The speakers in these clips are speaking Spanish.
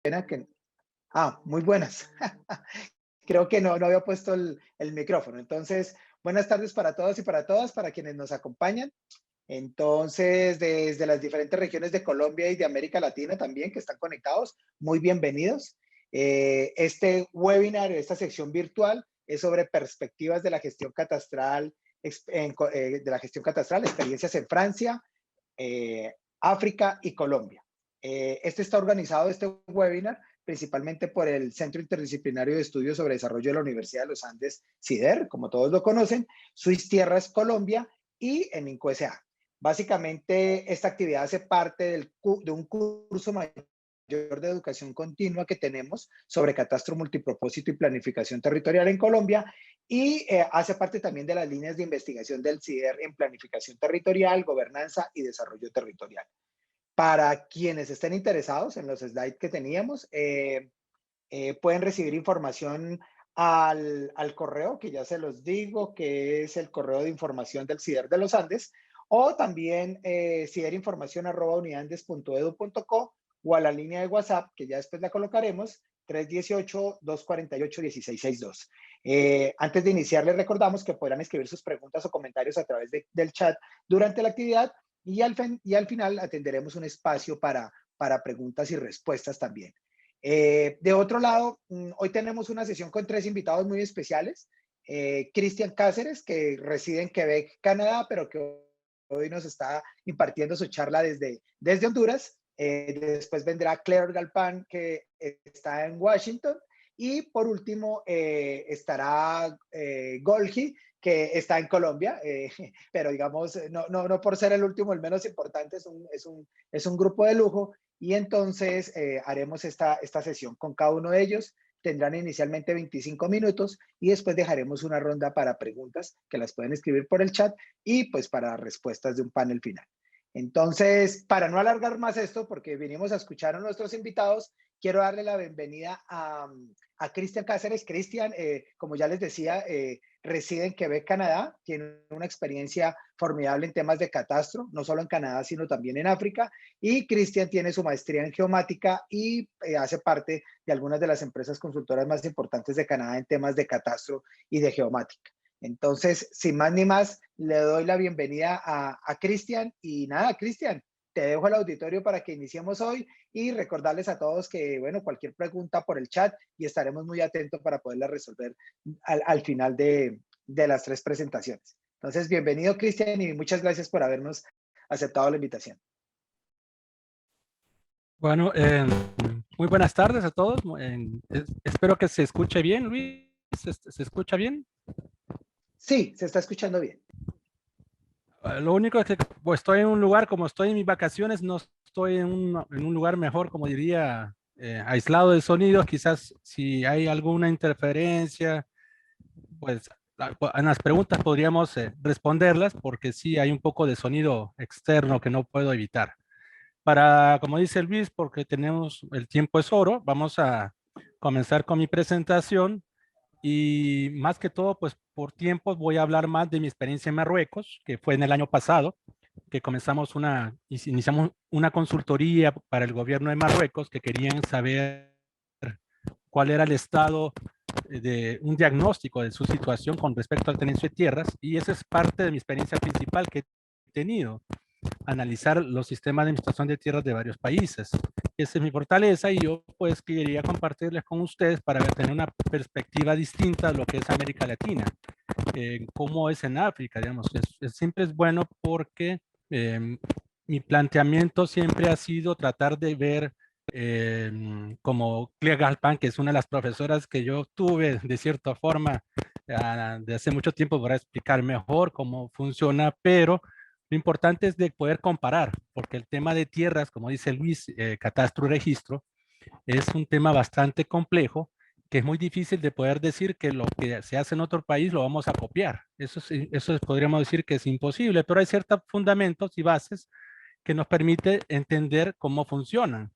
Pena que muy buenas. Creo que no había puesto el micrófono. Entonces, buenas tardes para todos y para todas, para quienes nos acompañan. Entonces, desde las diferentes regiones de Colombia y de América Latina también que están conectados, muy bienvenidos. Este webinar, esta sección virtual, es sobre perspectivas de la gestión catastral, experiencias en Francia, África y Colombia. Este está organizado, este webinar, principalmente por el Centro Interdisciplinario de Estudios sobre Desarrollo de la Universidad de los Andes, CIDER, como todos lo conocen, Swiss Tierras Colombia y en INCOSA. Básicamente, esta actividad hace parte de un curso mayor de educación continua que tenemos sobre catastro multipropósito y planificación territorial en Colombia y hace parte también de las líneas de investigación del CIDER en planificación territorial, gobernanza y desarrollo territorial. Para quienes estén interesados en los slides que teníamos, pueden recibir información al correo, que ya se los digo, que es el correo de información del CIDER de los Andes, o también ciderinformacion@uniandes.edu.co o a la línea de WhatsApp, que ya después la colocaremos, 318-248-1662. Antes de iniciar, les recordamos que podrán escribir sus preguntas o comentarios a través del chat durante la actividad y al final atenderemos un espacio para preguntas y respuestas también. De otro lado, hoy tenemos una sesión con 3 invitados muy especiales. Cristian Cáceres, que reside en Quebec, Canadá, pero que hoy nos está impartiendo su charla desde Honduras. Después vendrá Claire Galpán, que está en Washington. Y por último, estará Golgi, que está en Colombia, pero digamos, no por ser el último, el menos importante, es un grupo de lujo. Y entonces haremos esta sesión con cada uno de ellos. Tendrán inicialmente 25 minutos y después dejaremos una ronda para preguntas que las pueden escribir por el chat y pues para respuestas de un panel final. Entonces, para no alargar más esto, porque vinimos a escuchar a nuestros invitados, quiero darle la bienvenida a Cristian Cáceres. Cristian, como ya les decía, reside en Quebec, Canadá, tiene una experiencia formidable en temas de catastro, no solo en Canadá, sino también en África, y Cristian tiene su maestría en geomática y hace parte de algunas de las empresas consultoras más importantes de Canadá en temas de catastro y de geomática. Entonces, sin más ni más, le doy la bienvenida a Cristian y nada, Cristian, te dejo el auditorio para que iniciemos hoy y recordarles a todos que, bueno, cualquier pregunta por el chat y estaremos muy atentos para poderla resolver al final de las 3 presentaciones. Entonces, bienvenido, Cristian, y muchas gracias por habernos aceptado la invitación. Bueno, muy buenas tardes a todos. Espero que se escuche bien, Luis. ¿Se escucha bien? Sí, se está escuchando bien. Lo único es que pues, estoy en un lugar, como estoy en mis vacaciones, no estoy en un lugar mejor, como diría, aislado de sonidos. Quizás si hay alguna interferencia, pues en las preguntas podríamos responderlas, porque sí hay un poco de sonido externo que no puedo evitar. Como dice Luis, porque tenemos el tiempo es oro, vamos a comenzar con mi presentación y más que todo, pues por tiempos voy a hablar más de mi experiencia en Marruecos, que fue en el año pasado, que iniciamos una consultoría para el gobierno de Marruecos que querían saber cuál era el estado de un diagnóstico de su situación con respecto al tenencia de tierras, y esa es parte de mi experiencia principal que he tenido, analizar los sistemas de administración de tierras de varios países. Esa es mi fortaleza y yo pues quería compartirles con ustedes para tener una perspectiva distinta de lo que es América Latina, cómo es en África, digamos. Siempre es bueno porque mi planteamiento siempre ha sido tratar de ver como Clea Galpan, que es una de las profesoras que yo tuve de cierta forma de hace mucho tiempo para explicar mejor cómo funciona, pero lo importante es de poder comparar, porque el tema de tierras, como dice Luis, catastro y registro, es un tema bastante complejo, que es muy difícil de poder decir que lo que se hace en otro país lo vamos a copiar. Podríamos decir que es imposible, pero hay ciertos fundamentos y bases que nos permite entender cómo funcionan.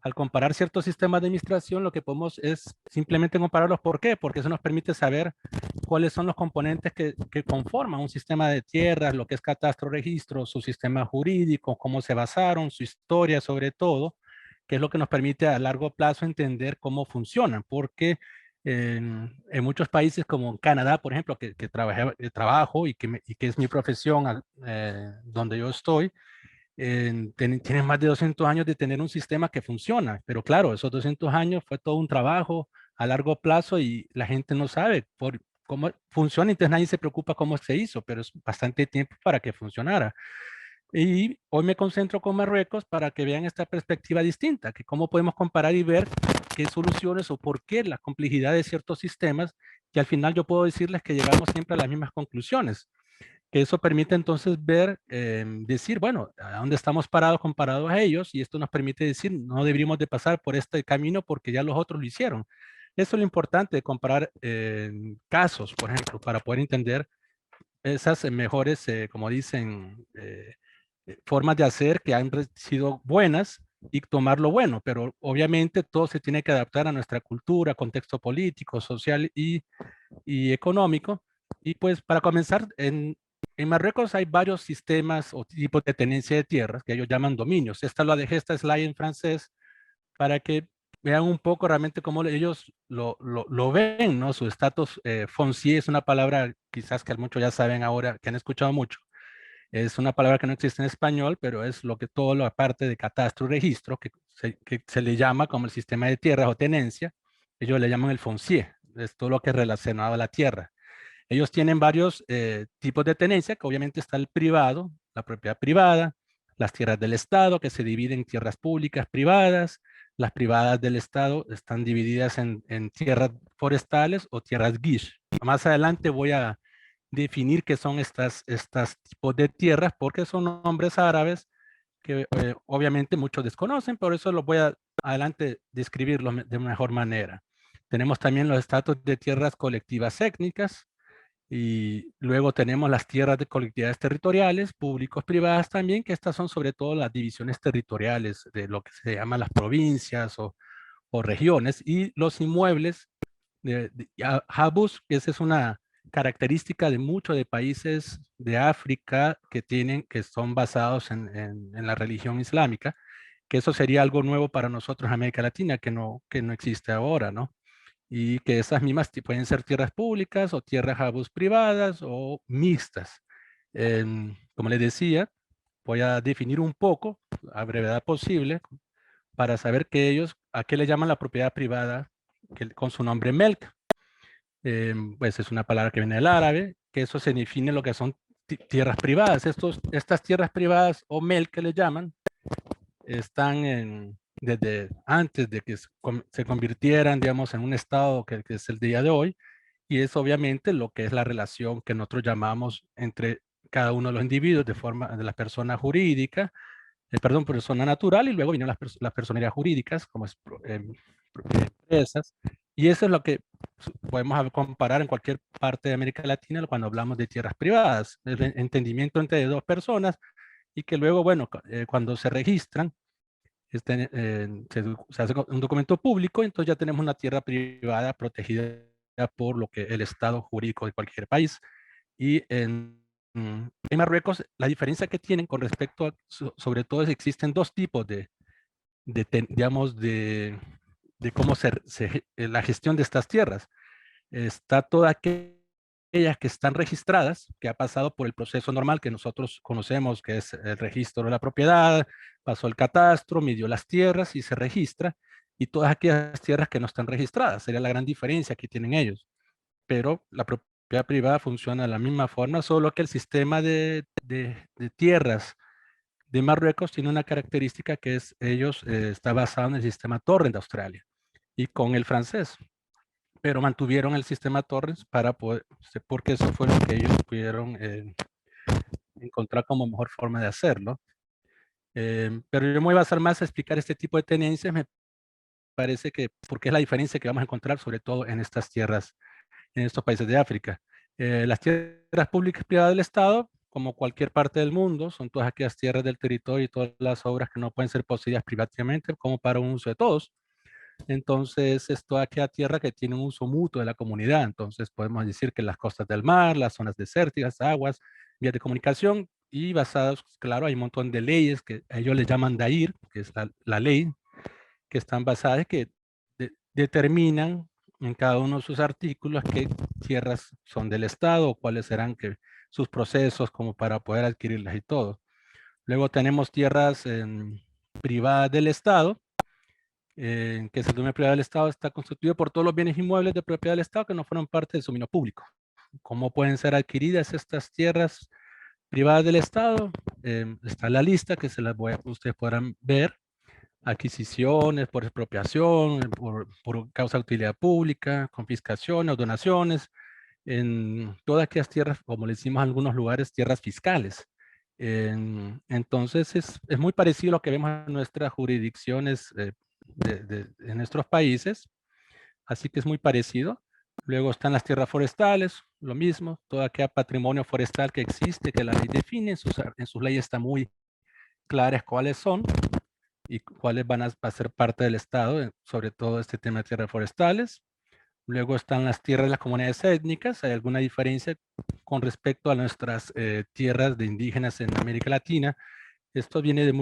Al comparar ciertos sistemas de administración, lo que podemos es simplemente compararlos. ¿Por qué? Porque eso nos permite saber cuáles son los componentes que conforman un sistema de tierras, lo que es catastro, registro, su sistema jurídico, cómo se basaron, su historia sobre todo, que es lo que nos permite a largo plazo entender cómo funcionan, porque en muchos países como en Canadá, por ejemplo, que trabajo y que es mi profesión donde yo estoy, tienen más de 200 años de tener un sistema que funciona, pero claro, esos 200 años fue todo un trabajo a largo plazo y la gente no sabe cómo funciona, entonces nadie se preocupa cómo se hizo, pero es bastante tiempo para que funcionara. Y hoy me concentro con Marruecos para que vean esta perspectiva distinta, que cómo podemos comparar y ver qué soluciones o por qué la complejidad de ciertos sistemas, que al final yo puedo decirles que llegamos siempre a las mismas conclusiones, que eso permite entonces ver, decir, bueno, a dónde estamos parados comparados a ellos, y esto nos permite decir, no deberíamos de pasar por este camino porque ya los otros lo hicieron. Eso es lo importante de comparar casos, por ejemplo, para poder entender esas mejores, como dicen, formas de hacer que han sido buenas y tomar lo bueno, pero obviamente todo se tiene que adaptar a nuestra cultura, contexto político, social y económico. Y pues para comenzar, en Marruecos hay varios sistemas o tipos de tenencia de tierras que ellos llaman dominios. Esta lo dejé, esta slide en francés, para que vean un poco realmente cómo ellos lo ven, ¿no? Su estatus foncier es una palabra quizás que muchos ya saben ahora, que han escuchado mucho. Es una palabra que no existe en español, pero es lo que todo lo aparte de catastro y registro, que se le llama como el sistema de tierras o tenencia, ellos le llaman el foncier, es todo lo que es relacionado a la tierra. Ellos tienen varios tipos de tenencia, que obviamente está el privado, la propiedad privada, las tierras del Estado, que se dividen en tierras públicas privadas. Las privadas del Estado están divididas en tierras forestales o tierras guiche. Más adelante voy a definir qué son estas tipos de tierras, porque son nombres árabes que obviamente muchos desconocen, por eso los voy a adelante describirlos de mejor manera. Tenemos también los estatus de tierras colectivas étnicas, y luego tenemos las tierras de colectividades territoriales, públicos, privadas también, que estas son sobre todo las divisiones territoriales de lo que se llama las provincias o regiones, y los inmuebles de Habus, que esa es una característica de muchos de países de África que son basados en la religión islámica, que eso sería algo nuevo para nosotros en América Latina, que no existe ahora, ¿no? Y que esas mismas pueden ser tierras públicas o tierras habus privadas o mixtas. Como les decía, voy a definir un poco, a brevedad posible, para saber que ellos, ¿a qué le llaman la propiedad privada? Con su nombre Melk. Pues es una palabra que viene del árabe, que eso se define lo que son tierras privadas. Estas tierras privadas o Melk que le llaman, están desde antes de que se convirtieran, digamos, en un estado que es el día de hoy, y es obviamente lo que es la relación que nosotros llamamos entre cada uno de los individuos de forma de la persona jurídica, perdón, persona natural, y luego vienen las personerías jurídicas, como empresas, y eso es lo que podemos comparar en cualquier parte de América Latina cuando hablamos de tierras privadas, el entendimiento entre dos personas, y que luego, bueno, cuando se registran, se hace un documento público, entonces ya tenemos una tierra privada protegida por lo que el estado jurídico de cualquier país. Y en Marruecos, la diferencia que tienen con respecto a, sobre todo, es que existen dos tipos digamos, de cómo la gestión de estas tierras. Está toda aquellas que están registradas, que ha pasado por el proceso normal que nosotros conocemos, que es el registro de la propiedad, pasó el catastro, midió las tierras y se registra, y todas aquellas tierras que no están registradas, sería la gran diferencia que tienen ellos. Pero la propiedad privada funciona de la misma forma, solo que el sistema de tierras de Marruecos tiene una característica que es, está basado en el sistema Torrent de Australia y con el francés, pero mantuvieron el sistema Torrens para poder, porque eso fue lo que ellos pudieron encontrar como mejor forma de hacerlo. Pero yo me voy a basar más a explicar este tipo de tenencias, me parece que, porque es la diferencia que vamos a encontrar, sobre todo en estas tierras, en estos países de África. Las tierras públicas y privadas del Estado, como cualquier parte del mundo, son todas aquellas tierras del territorio y todas las obras que no pueden ser poseídas privativamente como para un uso de todos. Entonces, es toda aquella tierra que tiene un uso mutuo de la comunidad. Entonces, podemos decir que las costas del mar, las zonas desérticas, aguas, vías de comunicación, y basados, claro, hay un montón de leyes que ellos les llaman Dair, que es la ley, que están basadas, que determinan en cada uno de sus artículos qué tierras son del Estado, o cuáles serán sus procesos como para poder adquirirlas y todo. Luego tenemos tierras privadas del Estado, que es el dominio privado del Estado, está constituido por todos los bienes inmuebles de propiedad del Estado que no fueron parte del dominio público. ¿Cómo pueden ser adquiridas estas tierras privadas del Estado? Está la lista que ustedes podrán ver. Adquisiciones por expropiación, por causa de utilidad pública, confiscaciones o donaciones, en todas aquellas tierras, como le decimos en algunos lugares, tierras fiscales. Entonces es muy parecido a lo que vemos en nuestras jurisdicciones en nuestros países, así que es muy parecido. Luego están las tierras forestales, lo mismo, todo aquel patrimonio forestal que existe, que la ley define, en sus leyes está muy claras cuáles son y cuáles van a ser parte del Estado, sobre todo este tema de tierras forestales. Luego están las tierras de las comunidades étnicas. ¿Hay alguna diferencia con respecto a nuestras tierras de indígenas en América Latina? Esto viene de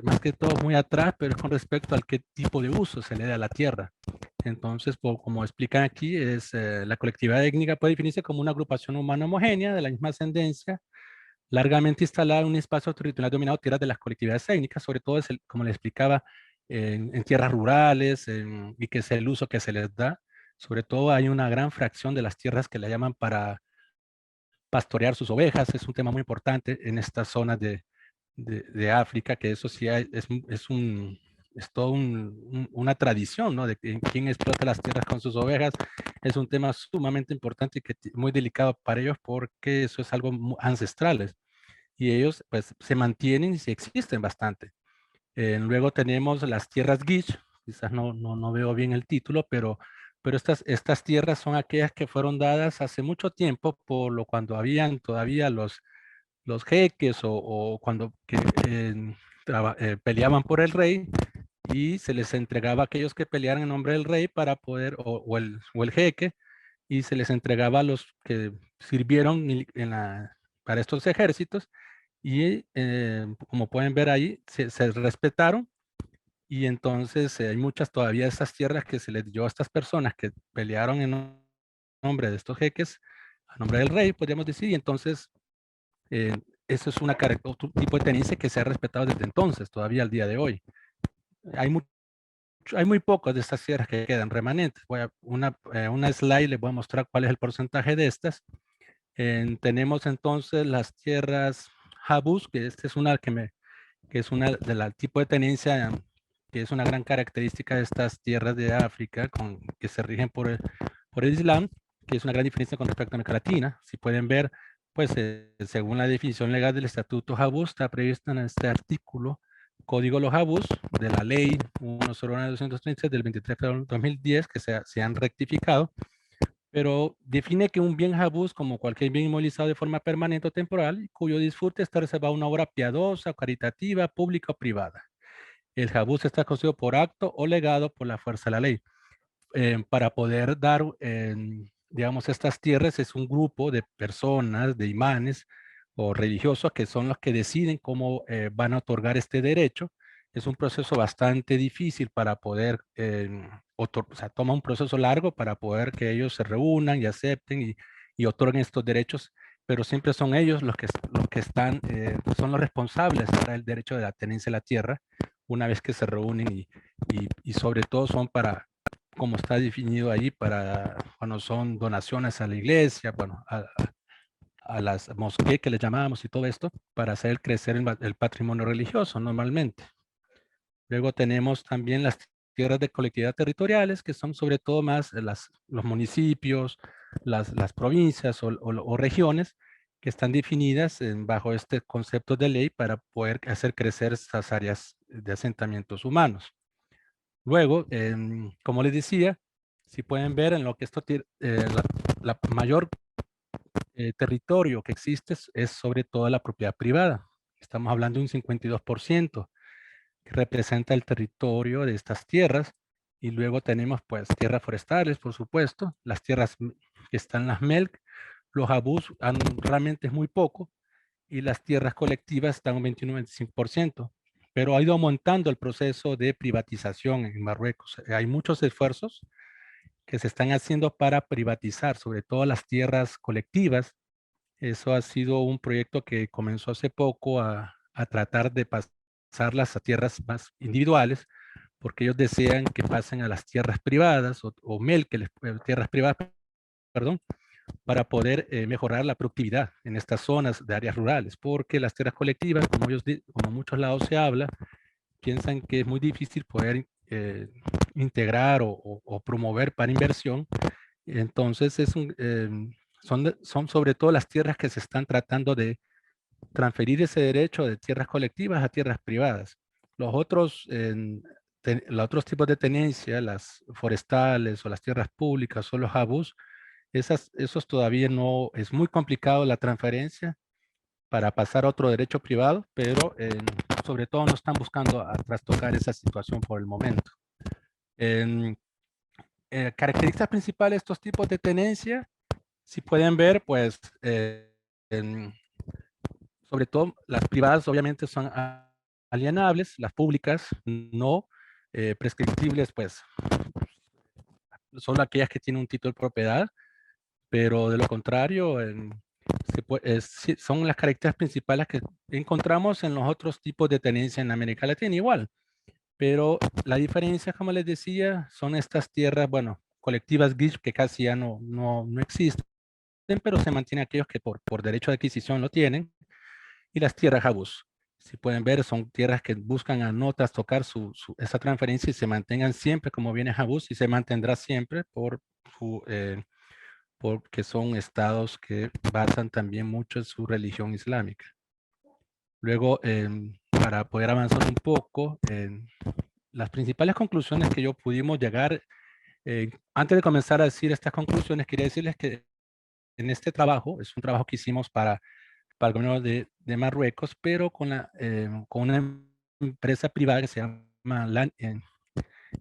más que todo muy atrás, pero es con respecto al qué tipo de uso se le da a la tierra. Entonces, como explican aquí, la colectividad étnica puede definirse como una agrupación humana homogénea de la misma ascendencia, largamente instalada en un espacio territorial dominado tierras de las colectividades étnicas, sobre todo, como les explicaba, en tierras rurales, y que es el uso que se les da. Sobre todo hay una gran fracción de las tierras que le llaman para pastorear sus ovejas. Es un tema muy importante en estas zonas de África, que eso sí es todo una tradición, ¿no? De quién explota las tierras con sus ovejas. Es un tema sumamente importante y muy delicado para ellos, porque eso es algo ancestral. Y ellos pues se mantienen y se existen bastante. Luego tenemos las tierras Guich, quizás no veo bien el título, pero estas tierras son aquellas que fueron dadas hace mucho tiempo, cuando habían todavía los jeques, o cuando peleaban por el rey, y se les entregaba a aquellos que pelearan en nombre del rey para poder, o el jeque, y se les entregaba a los que sirvieron para estos ejércitos. Y como pueden ver ahí, se respetaron, y entonces hay muchas todavía de estas tierras que se les dio a estas personas que pelearon en nombre de estos jeques, a nombre del rey, podríamos decir, y entonces eh, eso es otro tipo de tenencia que se ha respetado desde entonces, todavía al día de hoy. Hay muy pocas de estas tierras que quedan remanentes. Una slide les voy a mostrar cuál es el porcentaje de estas. Tenemos entonces las tierras Habus, que esta es una que es una del tipo de tenencia, que es una gran característica de estas tierras de África, que se rigen por el Islam, que es una gran diferencia con respecto a América Latina. Si pueden ver, pues según la definición legal del Estatuto Habus, está previsto en este artículo, Código Los Habus, de la Ley 101-236 del 23 de febrero de 2010, que se han rectificado, pero define que un bien habuz, como cualquier bien inmovilizado de forma permanente o temporal, cuyo disfrute está reservado a una obra piadosa, caritativa, pública o privada. El habuz está constituido por acto o legado por la fuerza de la ley. Para poder dar, digamos, estas tierras, es un grupo de personas, de imanes o religiosos, que son los que deciden cómo van a otorgar este derecho. Es un proceso bastante difícil para poder, o sea, toma un proceso largo para poder que ellos se reúnan y acepten y otorguen estos derechos, pero siempre son ellos los que están, son los responsables para el derecho de la tenencia de la tierra, una vez que se reúnen, y sobre todo son para, como está definido ahí, para cuando son donaciones a la iglesia, bueno, a las mosqueas que le llamamos y todo esto, para hacer crecer el patrimonio religioso normalmente. Luego tenemos también las tierras de colectividad territoriales, que son sobre todo más los municipios, las provincias o regiones, que están definidas bajo este concepto de ley para poder hacer crecer estas áreas de asentamientos humanos. Luego, como les decía, si pueden ver en lo que la mayor territorio que existe es sobre todo la propiedad privada. Estamos hablando de un 52%, que representa el territorio de estas tierras. Y luego tenemos pues tierras forestales, por supuesto, las tierras que están en las MELC, los habús realmente es muy poco, y las tierras colectivas están un 21-25%. pero ha ido aumentando el proceso de privatización en Marruecos. Hay muchos esfuerzos que se están haciendo para privatizar, sobre todo las tierras colectivas. Eso ha sido un proyecto que comenzó hace poco a tratar de pasarlas a tierras más individuales, porque ellos desean que pasen a las tierras privadas o MEL, tierras privadas, perdón, para poder mejorar la productividad en estas zonas de áreas rurales, porque las tierras colectivas, como en muchos lados se habla, piensan que es muy difícil poder integrar o promover para inversión. Entonces, son sobre todo las tierras que se están tratando de transferir ese derecho de tierras colectivas a tierras privadas. Los otros tipos de tenencia, las forestales o las tierras públicas o los habús, esos todavía no, es muy complicado la transferencia para pasar a otro derecho privado, pero sobre todo no están buscando a trastocar esa situación por el momento. Características principales de estos tipos de tenencia, si pueden ver, pues, sobre todo las privadas obviamente son alienables, las públicas no, prescriptibles, pues, son aquellas que tienen un título de propiedad, pero de lo contrario, son las características principales que encontramos en los otros tipos de tenencia en América Latina igual. Pero la diferencia, como les decía, son estas tierras, bueno, colectivas GISP que casi ya no existen, pero se mantienen aquellos que por derecho de adquisición lo tienen, y las tierras Habus. Si pueden ver, son tierras que buscan a no trastocar esa transferencia y se mantengan siempre como bienes Habus y se mantendrá siempre porque son estados que basan también mucho en su religión islámica. Luego, para poder avanzar un poco, las principales conclusiones que yo pudimos llegar, antes de comenzar a decir estas conclusiones, quería decirles que en este trabajo, es un trabajo que hicimos para el gobierno de Marruecos, pero con una empresa privada que se llama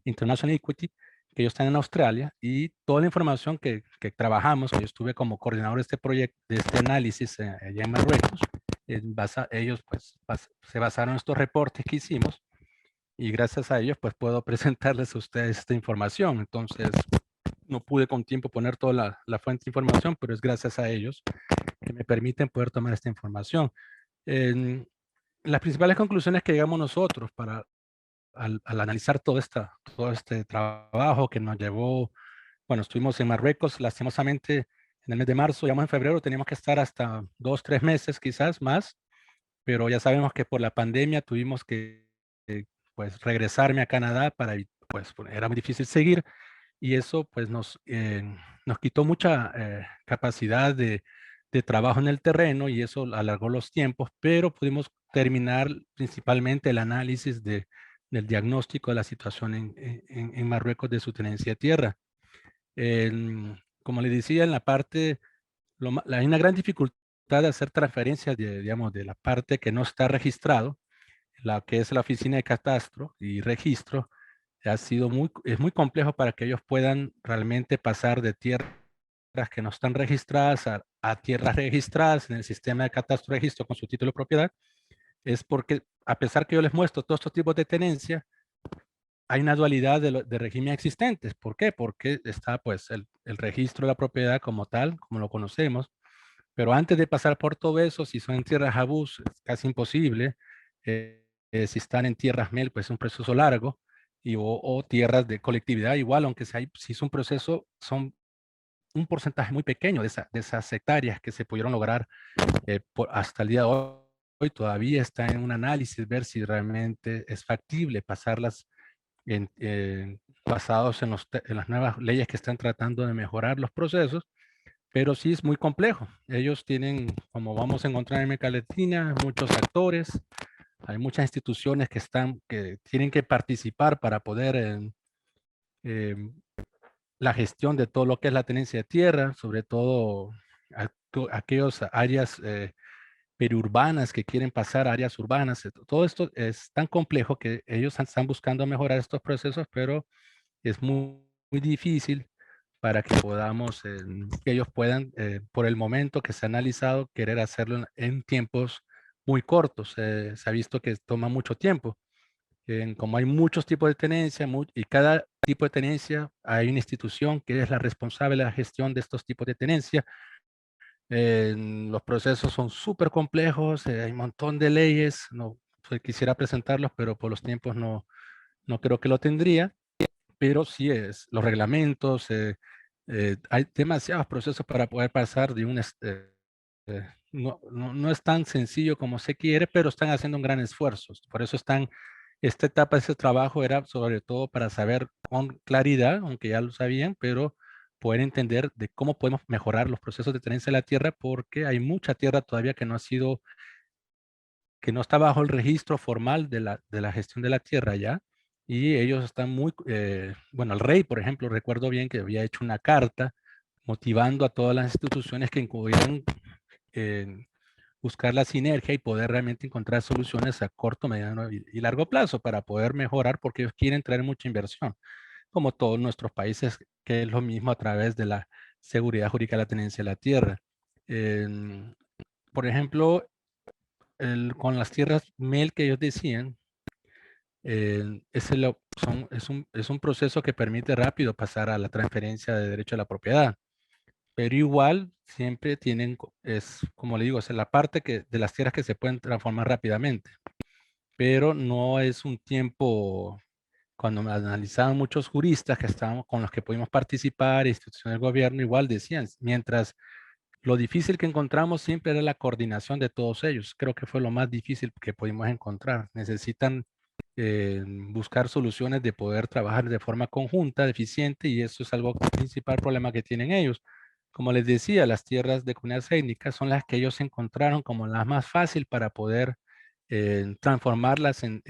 International Equity, que ellos están en Australia, y toda la información que trabajamos, que yo estuve como coordinador de este proyecto, de este análisis allá en Marruecos, ellos pues se basaron en estos reportes que hicimos, y gracias a ellos pues puedo presentarles a ustedes esta información. Entonces, no pude con tiempo poner toda la fuente de información, pero es gracias a ellos que me permiten poder tomar esta información. Las principales conclusiones que llegamos nosotros al analizar todo este trabajo que nos llevó, bueno, estuvimos en Marruecos, lastimosamente en el mes de marzo, ya en febrero, teníamos que estar hasta 2, 3 meses quizás más, pero ya sabemos que por la pandemia tuvimos que pues regresarme a Canadá pues era muy difícil seguir, y eso pues nos quitó mucha capacidad de trabajo en el terreno, y eso alargó los tiempos, pero pudimos terminar principalmente el análisis del diagnóstico de la situación en Marruecos de su tenencia de tierra. Como le decía, en la parte, hay una gran dificultad de hacer transferencias digamos, de la parte que no está registrado, la que es la oficina de catastro y registro. Es muy complejo para que ellos puedan realmente pasar de tierras que no están registradas a tierras registradas en el sistema de catastro y registro con su título de propiedad. Es porque, a pesar que yo les muestro todos estos tipos de tenencia, hay una dualidad de régimen existentes. ¿Por qué? Porque está pues el registro de la propiedad como tal, como lo conocemos, pero antes de pasar por todo eso, si son en tierras Habus, es casi imposible. Si están en tierras MEL, pues es un proceso largo, o tierras de colectividad, igual, aunque si es un proceso, son un porcentaje muy pequeño de esas hectáreas que se pudieron lograr hasta el día de hoy. Todavía está en un análisis, ver si realmente es factible pasarlas basados en las nuevas leyes que están tratando de mejorar los procesos, pero sí es muy complejo. Ellos tienen, como vamos a encontrar en América Latina, muchos actores, hay muchas instituciones que tienen que participar para poder eh, la gestión de todo lo que es la tenencia de tierra, sobre todo aquellas áreas periurbanas que quieren pasar a áreas urbanas. Todo esto es tan complejo que ellos están buscando mejorar estos procesos, pero es muy difícil para que que ellos puedan, por el momento que se ha analizado, querer hacerlo en tiempos muy cortos. Se ha visto que toma mucho tiempo. Como hay muchos tipos de tenencia y cada tipo de tenencia hay una institución que es la responsable de la gestión de estos tipos de tenencia. Los procesos son súper complejos, hay un montón de leyes. No quisiera presentarlos, pero por los tiempos no creo que lo tendría. Pero sí es los reglamentos, hay demasiados procesos para poder pasar de no es tan sencillo como se quiere, pero están haciendo un gran esfuerzo. Por eso esta etapa de ese trabajo era sobre todo para saber con claridad, aunque ya lo sabían, pero poder entender de cómo podemos mejorar los procesos de tenencia de la tierra, porque hay mucha tierra todavía que no está bajo el registro formal de la gestión de la tierra ya, y ellos están bueno, el rey, por ejemplo, recuerdo bien que había hecho una carta motivando a todas las instituciones que pudieran buscar la sinergia y poder realmente encontrar soluciones a corto, mediano y largo plazo para poder mejorar, porque ellos quieren traer mucha inversión, como todos nuestros países, que es lo mismo a través de la seguridad jurídica de la tenencia de la tierra. Por ejemplo, con las tierras MEL que ellos decían, es un proceso que permite rápido pasar a la transferencia de derecho a la propiedad, pero igual siempre es como le digo, es la parte de las tierras que se pueden transformar rápidamente, pero no es un tiempo. Cuando me analizaban muchos juristas que estábamos, con los que pudimos participar, instituciones del gobierno, igual decían, mientras lo difícil que encontramos siempre era la coordinación de todos ellos. Creo que fue lo más difícil que pudimos encontrar. Necesitan buscar soluciones de poder trabajar de forma conjunta, eficiente, y eso es algo principal problema que tienen ellos. Como les decía, las tierras de comunidades étnicas son las que ellos encontraron como las más fácil para poder transformarlas en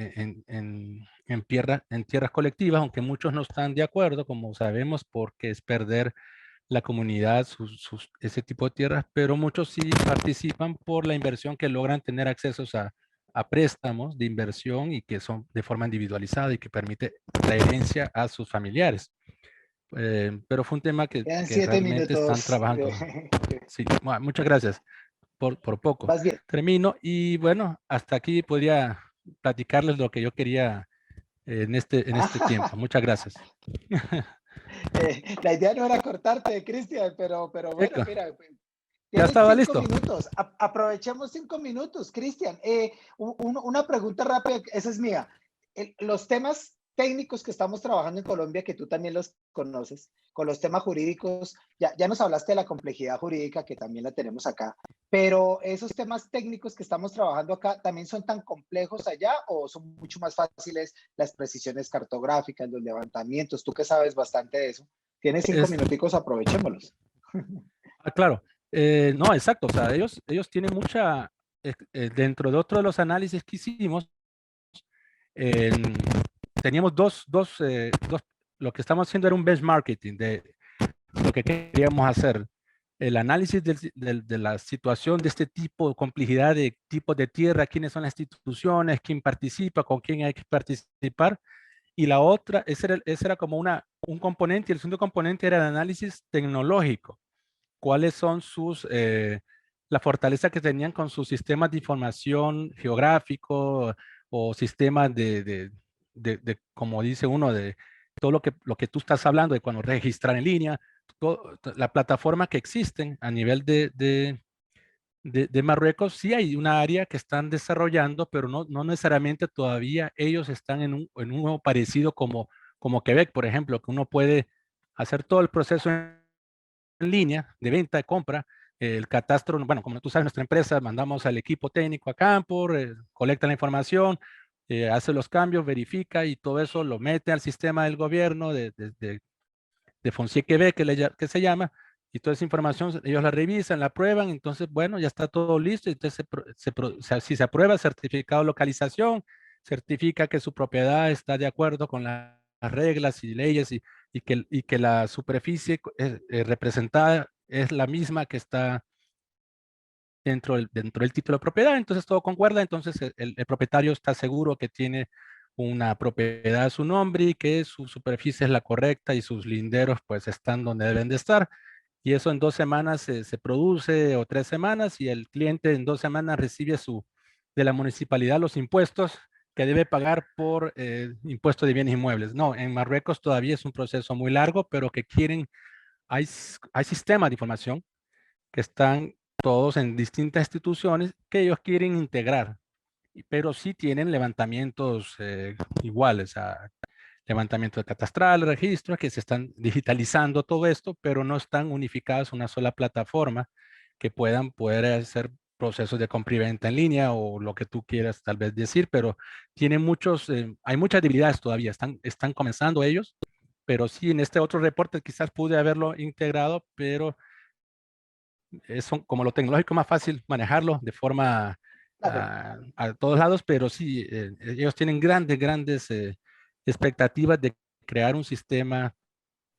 tierras colectivas, aunque muchos no están de acuerdo, como sabemos, porque es perder la comunidad, ese tipo de tierras, pero muchos sí participan por la inversión que logran tener accesos a préstamos de inversión y que son de forma individualizada y que permite la herencia a sus familiares. Pero fue un tema Quedan que realmente están 7 minutos. trabajando. Sí, bueno, muchas gracias por poco. Vas bien. Termino y bueno, hasta aquí podría platicarles lo que yo quería en este tiempo. Muchas gracias. La idea no era cortarte, Cristian, pero bueno, Eco, mira, ya tienes estaba cinco listo. minutos. Aprovechemos 5 minutos, Cristian. Una pregunta rápida, esa es mía. Los temas técnicos que estamos trabajando en Colombia, que tú también los conoces, con los temas jurídicos, ya nos hablaste de la complejidad jurídica, que también la tenemos acá, pero esos temas técnicos que estamos trabajando acá, ¿también son tan complejos allá o son mucho más fáciles las precisiones cartográficas, los levantamientos? Tú que sabes bastante de eso. Tienes cinco Es, minuticos, aprovechémoslos. claro. No, exacto. O sea, ellos tienen dentro de otro de los análisis que hicimos, en- teníamos lo que estamos haciendo era un benchmarking de lo que queríamos hacer. El análisis de la situación de este tipo, de complejidad de tipos de tierra, quiénes son las instituciones, quién participa, con quién hay que participar. Y la otra, ese era como un componente, y el segundo componente era el análisis tecnológico. ¿Cuáles son la fortaleza que tenían con sus sistemas de información geográfico o sistemas como dice uno, de todo lo que tú estás hablando, de cuando registrar en línea, la plataforma que existen a nivel de Marruecos? Sí hay una área que están desarrollando, pero no necesariamente todavía ellos están en un nuevo parecido como Quebec, por ejemplo, que uno puede hacer todo el proceso en línea de venta, de compra, el catastro. Bueno, como tú sabes, nuestra empresa mandamos al equipo técnico a campo, colecta la información, hace los cambios, verifica y todo eso lo mete al sistema del gobierno de Foncier Quebec, que se llama, y toda esa información ellos la revisan, la aprueban, entonces, bueno, ya está todo listo, entonces si se aprueba, certificado de localización, certifica que su propiedad está de acuerdo con las reglas y leyes y que la superficie representada es la misma que está dentro del título de propiedad, entonces todo concuerda, entonces el propietario está seguro que tiene una propiedad a su nombre y que su superficie es la correcta y sus linderos pues están donde deben de estar. Y eso en 2 semanas se produce, o 3 semanas, y el cliente en 2 semanas recibe de la municipalidad los impuestos que debe pagar por impuesto de bienes inmuebles. No, en Marruecos todavía es un proceso muy largo, pero que quieren, hay sistemas de información que están todos en distintas instituciones que ellos quieren integrar, pero sí tienen levantamientos iguales a levantamiento de catastral, registros que se están digitalizando todo esto, pero no están unificados en una sola plataforma que puedan poder hacer procesos de compra y venta en línea o lo que tú quieras tal vez decir, pero tienen muchos, hay muchas debilidades todavía, están comenzando ellos, pero sí en este otro reporte quizás pude haberlo integrado, pero es como lo tecnológico más fácil manejarlo de forma Claro. a todos lados, pero sí, ellos tienen grandes expectativas de crear un sistema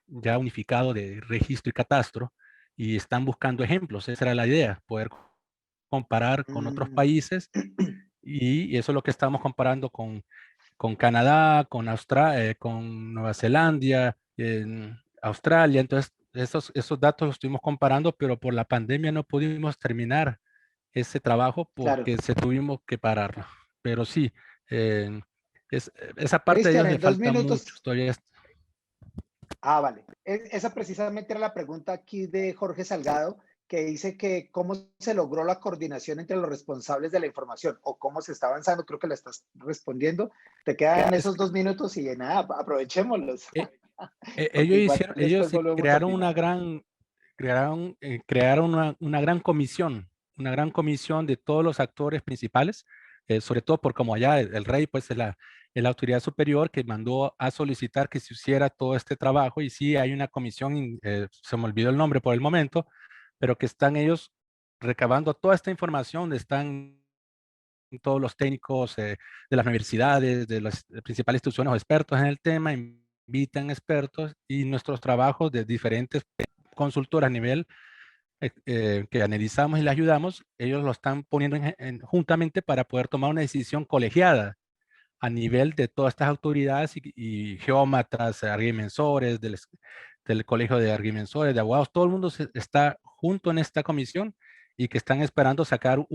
ya unificado de registro y catastro y están buscando ejemplos. Esa era la idea, poder comparar con otros Mm, países y eso es lo que estamos comparando con Canadá, con Nueva Zelanda, en Australia. Entonces, esos datos los estuvimos comparando, pero por la pandemia no pudimos terminar ese trabajo claro. porque se tuvimos que parar. Pero sí, eh, esa parte de Cristian, ellos le en dos falta mucho. minutos. Todavía Ah, vale. Esa precisamente era la pregunta aquí de Jorge Salgado, que dice que cómo se logró la coordinación entre los responsables de la información o cómo se está avanzando. Creo que la estás respondiendo. Te quedan es esos 2 minutos y nada, aprovechémoslos, que, porque ellos igual hicieron, ellos después sí volvemos al crearon final. crearon una gran comisión de todos los actores principales, sobre todo por como allá el rey pues es la autoridad superior que mandó a solicitar que se hiciera todo este trabajo y sí hay una comisión, se me olvidó el nombre por el momento, pero que están ellos recabando toda esta información, están todos los técnicos de las universidades, de las principales instituciones o expertos en el tema, invitan expertos y nuestros trabajos de diferentes consultoras a nivel que analizamos y le ayudamos, ellos lo están poniendo juntamente para poder tomar una decisión colegiada a nivel de todas estas autoridades y geómatras, agrimensores, del colegio de agrimensores, de abogados, todo el mundo está junto en esta comisión y que están esperando sacar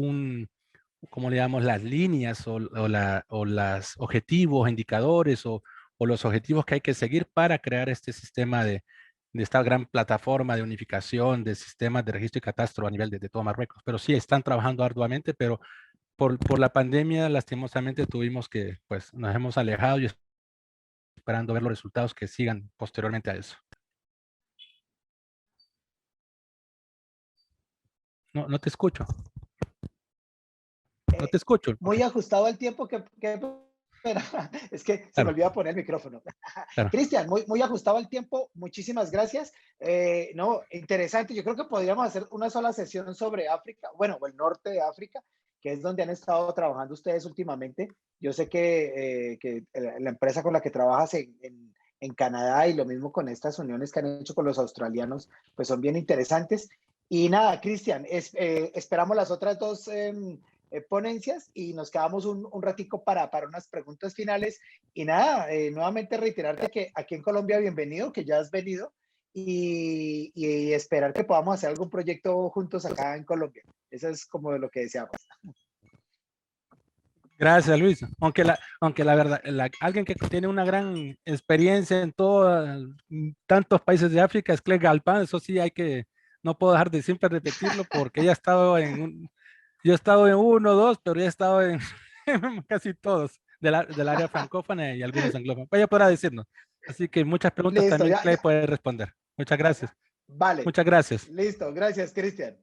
¿cómo le llamamos? Las líneas o los objetivos, indicadores o los objetivos que hay que seguir para crear este sistema de esta gran plataforma de unificación de sistemas de registro y catastro a nivel de todo Marruecos. Pero sí, están trabajando arduamente, pero por la pandemia, lastimosamente, tuvimos que, pues, nos hemos alejado y esperando ver los resultados que sigan posteriormente a eso. No, no te escucho. No te Eh, escucho. Muy ajustado al tiempo pero es que se me Claro, olvida poner el micrófono. claro. Cristian, muy ajustado al tiempo. Muchísimas gracias. No, interesante. Yo creo que podríamos hacer una sola sesión sobre África, bueno, o el norte de África, que es donde han estado trabajando ustedes últimamente. Yo sé que la empresa con la que trabajas en Canadá y lo mismo con estas uniones que han hecho con los australianos, pues son bien interesantes. Y nada, Cristian, esperamos las otras dos ponencias y nos quedamos un ratico para unas preguntas finales. Y nada, nuevamente reiterarte que aquí en Colombia, bienvenido, que ya has venido y esperar que podamos hacer algún proyecto juntos acá en Colombia. Eso es como lo que deseamos. Gracias, Luis. Aunque la verdad, alguien que tiene una gran experiencia en tantos países de África es Claire Galpan. Eso sí no puedo dejar de siempre repetirlo porque ella ha estado yo he estado en uno, dos, pero ella ha estado en casi todos del área francófona y algunos anglófonos. Ella podrá decirnos. Así que muchas preguntas Listo, también ya, Claire ya. puede responder. Muchas gracias. Vale, Muchas gracias. listo. Gracias, Cristian.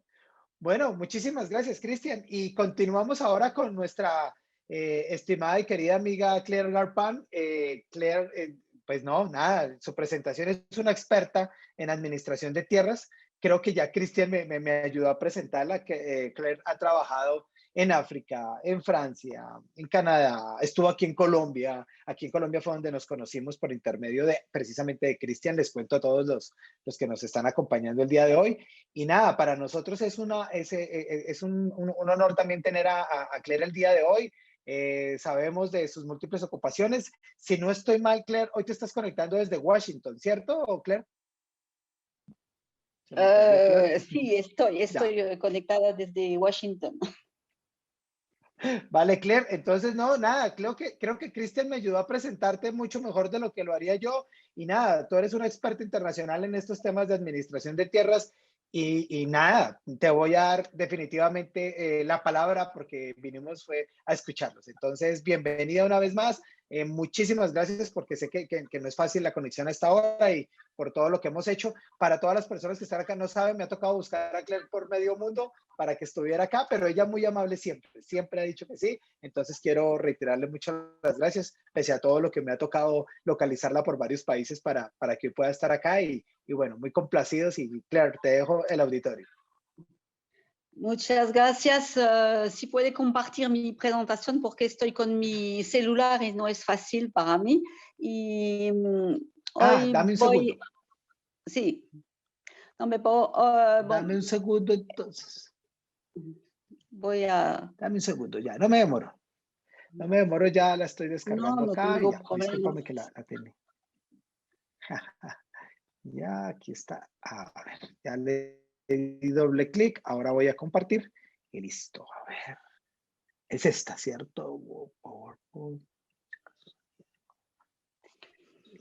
Bueno, muchísimas gracias, Cristian. Y continuamos ahora con nuestra estimada y querida amiga Claire Garpan. Claire, pues no, nada, su presentación es una experta en administración de tierras. Creo que ya Cristian me ayudó a presentarla, que Claire ha trabajado en África, en Francia, en Canadá, estuvo aquí en Colombia. Aquí en Colombia fue donde nos conocimos por intermedio de precisamente de Cristian. Les cuento a todos los que nos están acompañando el día de hoy. Y nada, para nosotros es un honor también tener a Claire el día de hoy. Sabemos de sus múltiples ocupaciones. Si no estoy mal, Claire, hoy te estás conectando desde Washington, ¿cierto, Claire? Se me perdió Claire. Sí, estoy Ya. conectada desde Washington. Vale, Claire. Entonces, no, nada, creo que Cristian me ayudó a presentarte mucho mejor de lo que lo haría yo. Y nada, tú eres un experto internacional en estos temas de administración de tierras. Y nada, te voy a dar definitivamente la palabra porque vinimos fue a escucharlos. Entonces, bienvenida una vez más. Muchísimas gracias porque sé que no es fácil la conexión a esta hora y por todo lo que hemos hecho. Para todas las personas que están acá no saben, me ha tocado buscar a Claire por medio mundo para que estuviera acá, pero ella muy amable siempre, siempre ha dicho que sí. Entonces quiero reiterarle muchas las gracias, pese a todo lo que me ha tocado localizarla por varios países para que pueda estar acá y bueno, muy complacidos y Claire, te dejo el auditorio. Muchas gracias. Si puede compartir mi presentación porque estoy con mi celular y no es fácil para mí. Y hoy Dame un voy... segundo. Sí. No me puedo... Dame un segundo entonces. Voy a... Dame un segundo, ya, no me demoro. No me demoro, ya la estoy descargando no acá. tengo Ya, problema. discúlpame que la tenía. Ya, aquí está. A ver, ya le di doble clic. Ahora voy a compartir. Y listo. A ver. Es esta, ¿cierto?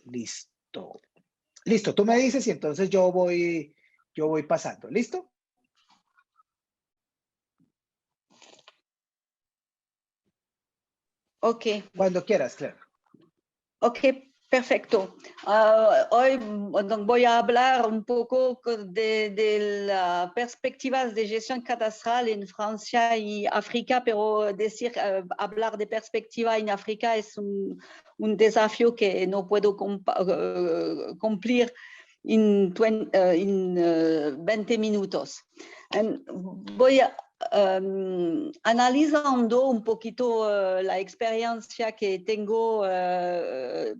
Listo. Listo, tú me dices y entonces yo voy pasando. ¿Listo? Ok. Cuando quieras, Claire. Ok, perfecto. Hoy voy a hablar un poco de las perspectivas de gestión catastral en Francia y África, pero hablar de perspectiva en África es un desafío que no puedo cumplir en 20 minutos. Voy a analizando un poquito la experiencia que tengo a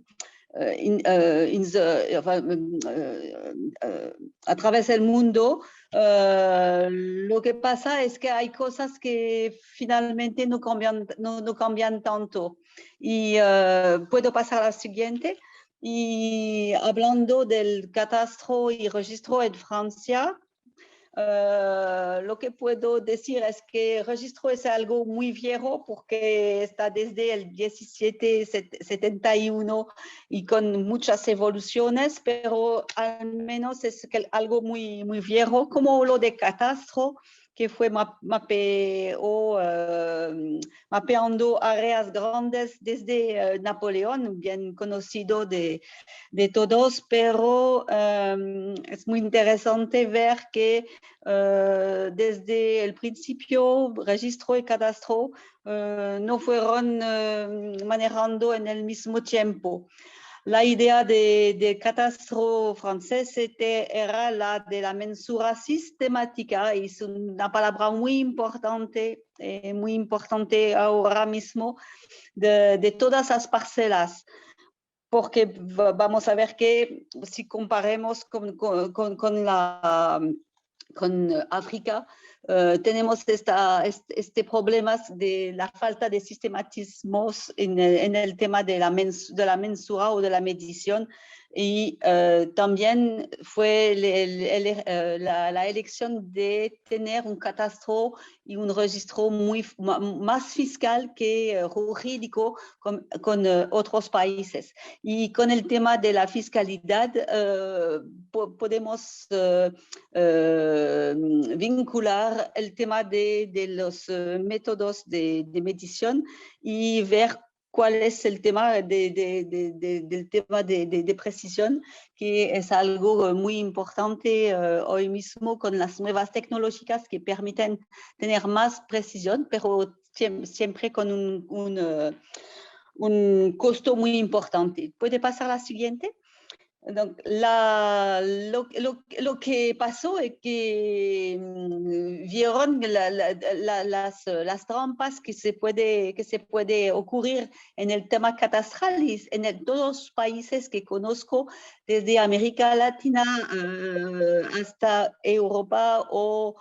través del mundo, lo que pasa es que hay cosas que finalmente no cambian tanto. Y puedo pasar a la siguiente. Y hablando del catastro y registro en Francia, lo que puedo decir es que el registro es algo muy viejo porque está desde el 1771 y con muchas evoluciones, pero al menos es algo muy, muy viejo, como lo de catastro, que fue mapeando áreas grandes desde Napoleón, bien conocido de todos, pero es muy interesante ver que desde el principio registro y catastro no fueron manejando en el mismo tiempo. La idea de catastro francés era la de la mensura sistemática, y es una palabra muy importante ahora mismo de todas las parcelas. Porque vamos a ver que si comparemos con África, tenemos este problema de la falta de sistematismos en el tema de la mensura o de la medición, y también fue la elección de tener un catastro y un registro más fiscal que jurídico con otros países. Y con el tema de la fiscalidad podemos vincular el tema de los métodos de medición y ver cuál es el tema del tema de precisión, que es algo muy importante hoy mismo con las nuevas tecnológicas que permiten tener más precisión, pero siempre con un costo muy importante. ¿Puede pasar la siguiente? Donc, lo que pasó es que vieron las trampas que se puede ocurrir en el tema catastral en todos los países que conozco, desde América Latina hasta Europa o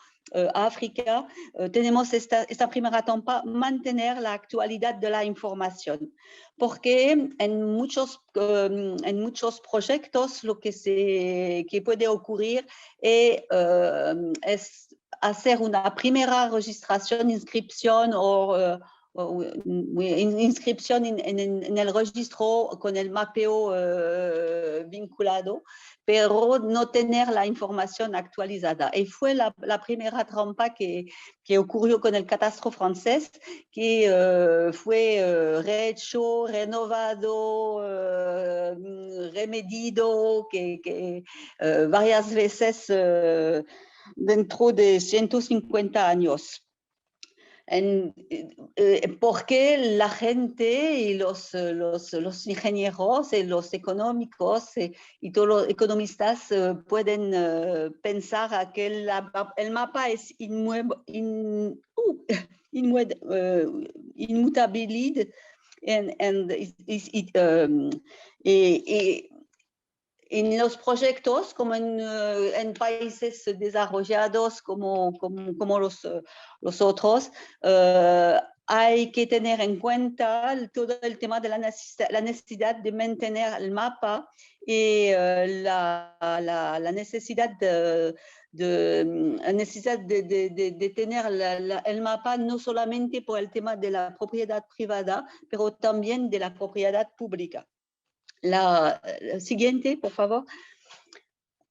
África. Tenemos esta primera trampa: mantener la actualidad de la información. Porque en muchos proyectos lo que puede ocurrir es hacer una primera registración, inscripción o inscripción en el registro con el mapeo vinculado, pero no tener la información actualizada. Y fue la primera trampa que ocurrió con el catastro francés, que fue rehecho, renovado, remedido, que varias veces dentro de 150 años. Porque la gente y los ingenieros y los económicos y todos los economistas pueden pensar a que el mapa es inmutable y en los proyectos, como en países desarrollados como los otros, hay que tener en cuenta todo el tema de la necesidad de mantener el mapa y la necesidad de tener el mapa no solamente por el tema de la propiedad privada, pero también de la propiedad pública. La siguiente, por favor.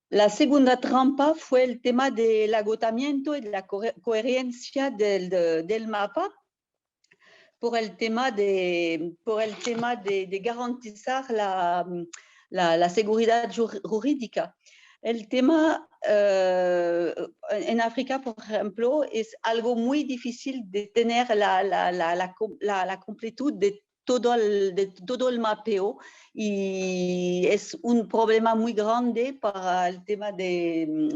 La segunda trampa fue el tema del agotamiento y de la coherencia del mapa por el tema de garantizar la seguridad jurídica. El tema en África, por ejemplo, es algo muy difícil de tener la completud de todo el mapeo y es un problema muy grande para el tema del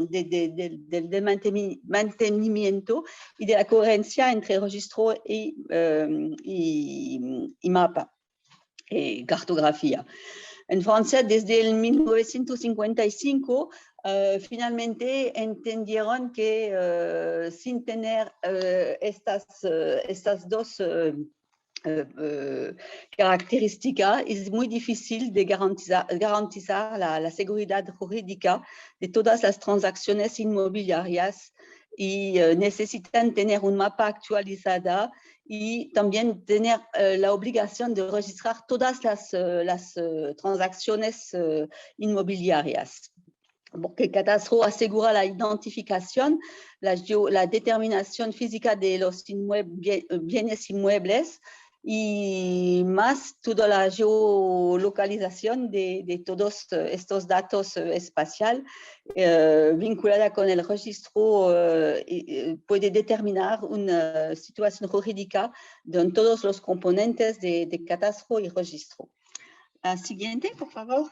mantenimiento y de la coherencia entre registro y mapa y cartografía. En Francia, desde el 1955, finalmente entendieron que sin tener estas dos característica, es muy difícil de garantizar la seguridad jurídica de todas las transacciones inmobiliarias y necesitan tener un mapa actualizado y también tener la obligación de registrar todas las transacciones inmobiliarias. Porque el catastro asegura la identificación, la determinación física de los bienes inmuebles y más toda la geolocalización de todos estos datos espaciales vinculada con el registro puede determinar una situación jurídica de todos los componentes de catastro y registro. La siguiente, por favor.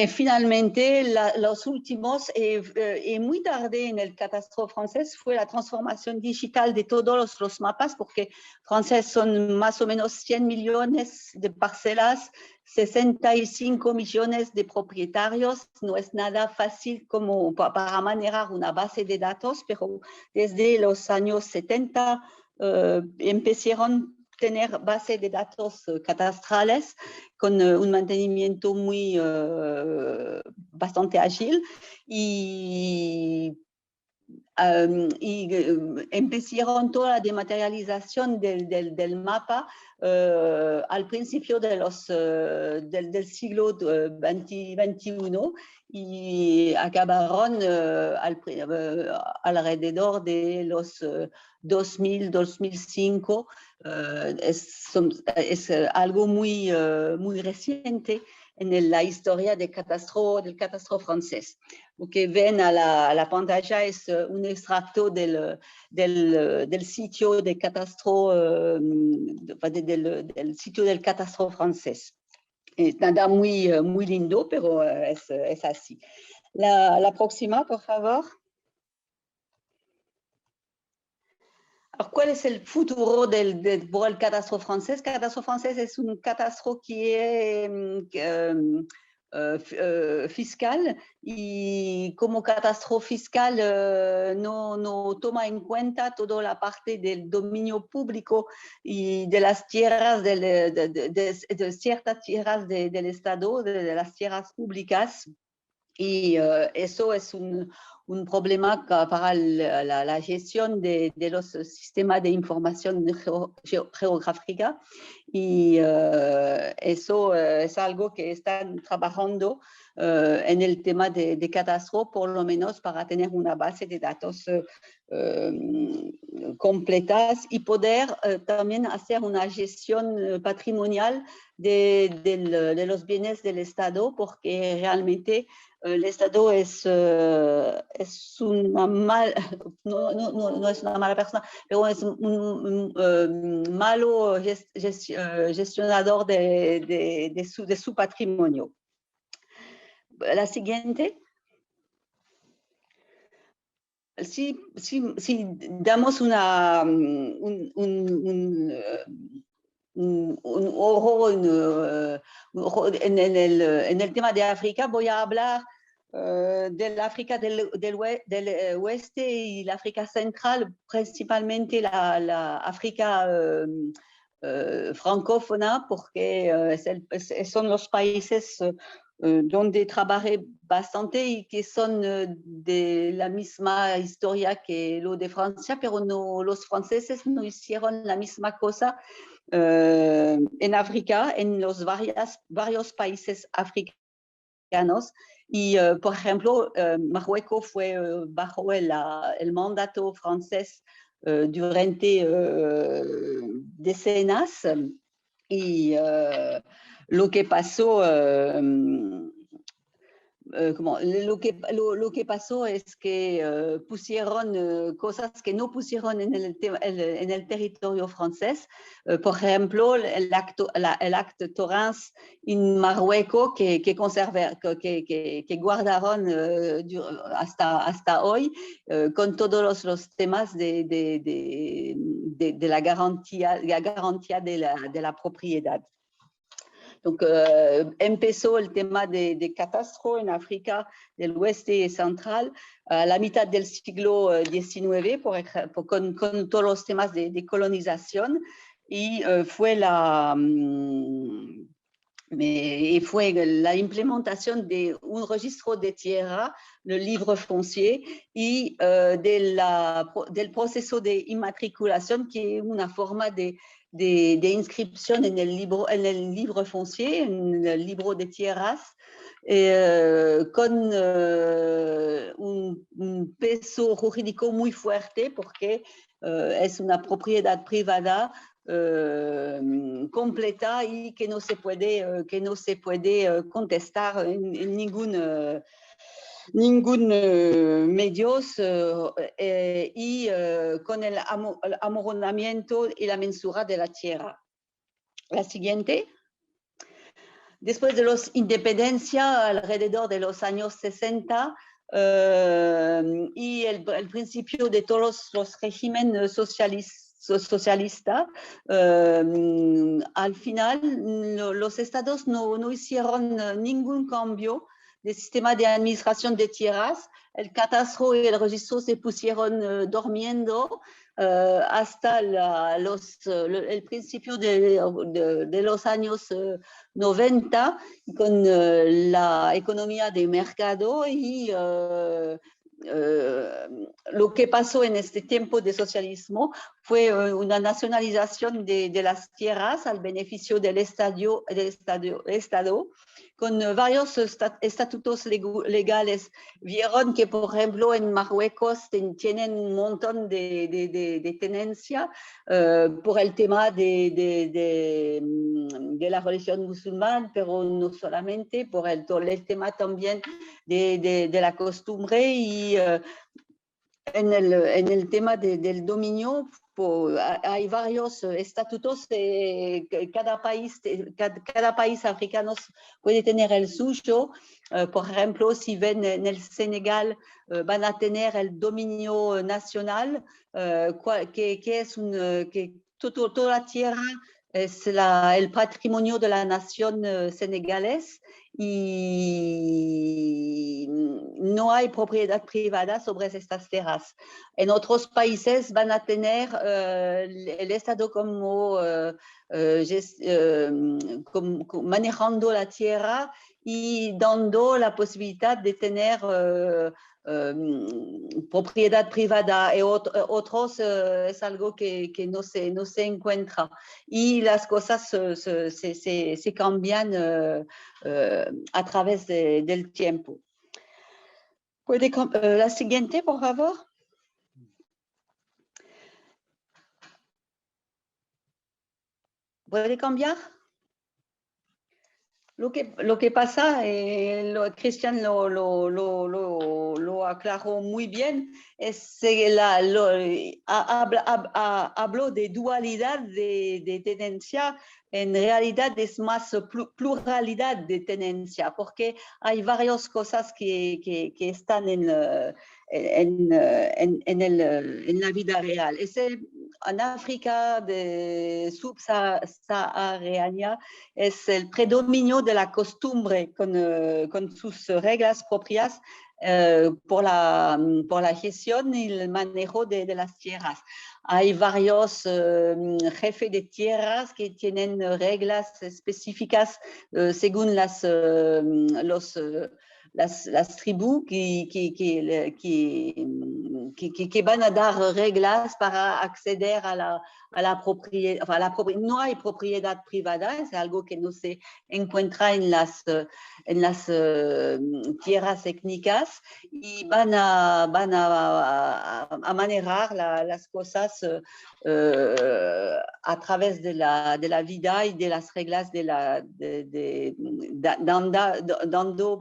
Finalmente, los últimos, y muy tarde en el catastro francés, fue la transformación digital de todos los mapas, porque francés son más o menos 100 millones de parcelas, 65 millones de propietarios. No es nada fácil como para manejar una base de datos, pero desde los años 70 empezaron tener base de datos catastrales con un mantenimiento muy bastante ágil y empezaron toda la dematerialización del mapa al principio del siglo XXI y acabaron alrededor de los 2000, 2005. Es algo muy reciente en la historia del catastro francés. Lo que ven a la pantalla es un extracto del sitio de catastro, del sitio del catastro francés. Es nada muy lindo, pero es así. La próxima, por favor. Alors, ¿cuál es el futuro por el catastro francés? El catastro francés es un catastro que es fiscal y como catastro fiscal no toma en cuenta toda la parte del dominio público y de las tierras, de ciertas tierras del Estado, de las tierras públicas. Y eso es un un problema para la gestión de los sistemas de información geográfica y eso es algo que están trabajando en el tema de catastro, por lo menos para tener una base de datos completas y poder también hacer una gestión patrimonial de los bienes del Estado, porque realmente el Estado es una no es una mala persona, pero es un malo gestionador de su patrimonio. La siguiente. Si damos un ojo en el tema de África, voy a hablar del África del oeste y la África central, principalmente la África francófona, porque son los países donde trabajé bastante y que son de la misma historia que lo de Francia, pero no, los franceses no hicieron la misma cosa en África, en los varios países africanos. Y, por ejemplo, Marruecos fue bajo el mandato francés durante decenas y lo que pasó lo que pasó es que pusieron cosas que no pusieron en el territorio francés. Por ejemplo, el acte Torrens en Marruecos que guardaron hasta hoy con todos los temas de la garantía de la propiedad. Donc, empezó el tema de catastro en África del oeste y central a la mitad del siglo XIX, con todos los temas de colonización, y fue la implementación de un registro de tierra, el livre foncier, y del proceso de inmatriculación, que es una forma de inscripción en el libro foncier, en el libro de tierras, con un peso jurídico muy fuerte, porque es una propiedad privada completa y que no se puede contestar en ningún medios y con el amoronamiento y la mensura de la tierra. La siguiente. Después de los independencia, alrededor de los años 60, y el principio de todos los regímenes socialistas, al final los estados no hicieron ningún cambio del sistema de administración de tierras. El catastro y el registro se pusieron durmiendo hasta el principio de los años 90, con la economía de mercado y lo que pasó en este tiempo de socialismo fue una nacionalización de las tierras al beneficio del Estado, con varios estatutos legales. Vieron que, por ejemplo, en Marruecos tienen un montón de tenencia por el tema de la religión musulmana, pero no solamente, por el tema también de la costumbre y en el tema del dominio. Hay varios estatutos, cada país africano puede tener el suyo. Por ejemplo, si ven en el Senegal, van a tener el dominio nacional, que es que toda la tierra es el patrimonio de la nación senegalés, y no hay propiedad privada sobre estas tierras. En otros países van a tener el Estado como manejando la tierra y dando la posibilidad de tener propiedad privada y otros es algo que no se encuentra. Y las cosas se cambian a través del tiempo. ¿Puede la siguiente, por favor? ¿Puede cambiar? Lo que pasa, Cristian lo aclaró muy bien, es habló de dualidad de tenencia, en realidad es más pluralidad de tenencia, porque hay varias cosas que están en la vida real. En África subsahariana es el predominio de la costumbre con sus reglas propias por la gestión y el manejo de las tierras. Hay varios jefes de tierras que tienen reglas específicas según las tribus que van a dar reglas para acceder a la propiedad. No hay propiedad privada, es algo que no se encuentra en las tierras étnicas, y van a manejar las cosas a través de la vida y de las reglas dando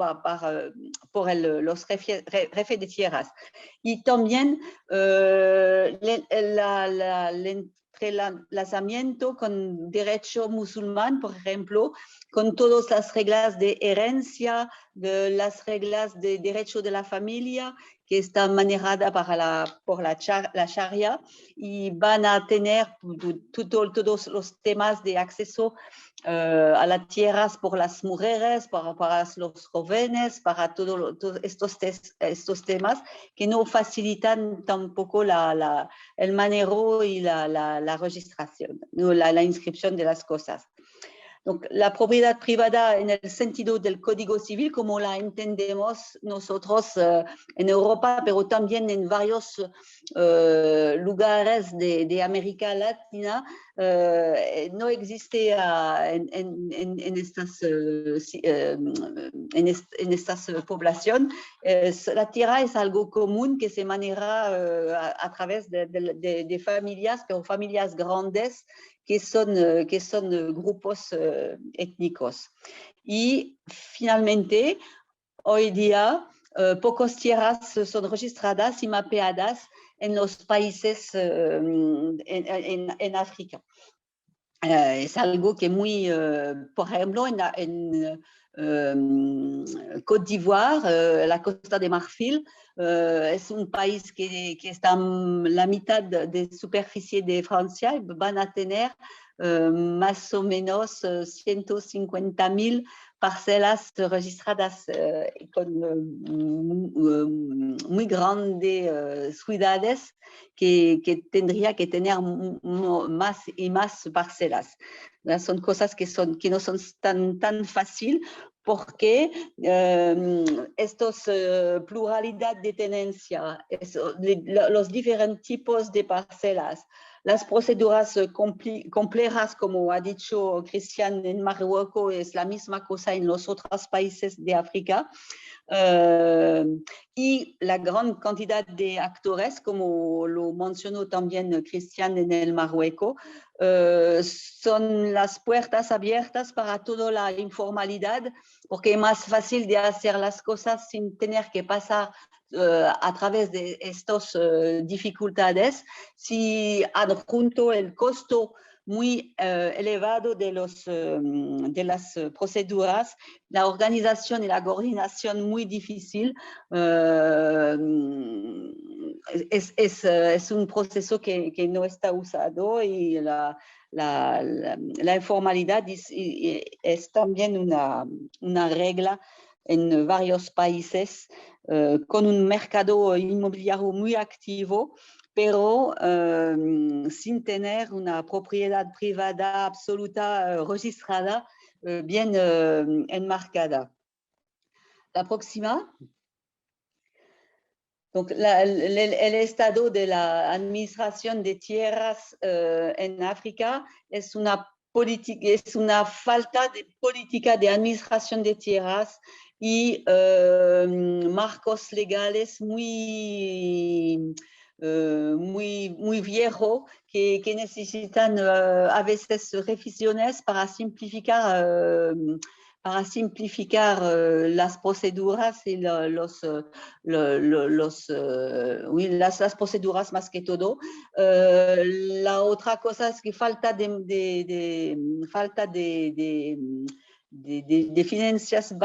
por los jefes de tierras. Y también el entrelazamiento con derecho musulmán, por ejemplo, con todas las reglas de herencia, las reglas de derecho de la familia, que está manejada por la Sharia, y van a tener todos los temas de acceso a las tierras por las mujeres, para los jóvenes, para todos estos temas que no facilitan tampoco el manejo y la registración, la inscripción de las cosas. Donc, la propiedad privada en el sentido del Código Civil, como la entendemos nosotros en Europa, pero también en varios lugares de América Latina, no existe en estas poblaciones. La tierra es algo común que se maneja a través de familias, pero familias grandes, que son grupos étnicos. Y finalmente, hoy día, pocas tierras son registradas y mapeadas en los países en África. Es algo que por ejemplo, en Côte d'Ivoire, la Costa de Marfil, es un país que está en la mitad de superficie de Francia, y van a tener más o menos 150.000 parcelas registradas con muy grandes ciudades que tendría que tener más y más parcelas. Son cosas que no son tan fácil, porque estos pluralidad de tenencia, los diferentes tipos de parcelas, las proceduras complejas, como ha dicho Cristian, en Marruecos es la misma cosa en los otros países de África, y la gran cantidad de actores, como lo mencionó también Cristian en el Marruecos, son las puertas abiertas para toda la informalidad, porque es más fácil de hacer las cosas sin tener que pasar a través de estas dificultades. Si adjunto el costo muy elevado de las proceduras, la organización y la coordinación muy difícil, es un proceso que no está usado, y la informalidad es también una regla en varios países, con un mercado inmobiliario muy activo, pero sin tener una propiedad privada absoluta registrada, bien enmarcada. La próxima. Donc, el estado de la administración de tierras en África es una falta de política de administración de tierras y marcos legales muy viejos que necesitan a veces revisiones para simplificar las proceduras y las proceduras más que todo. La otra cosa es que falta de finanzas,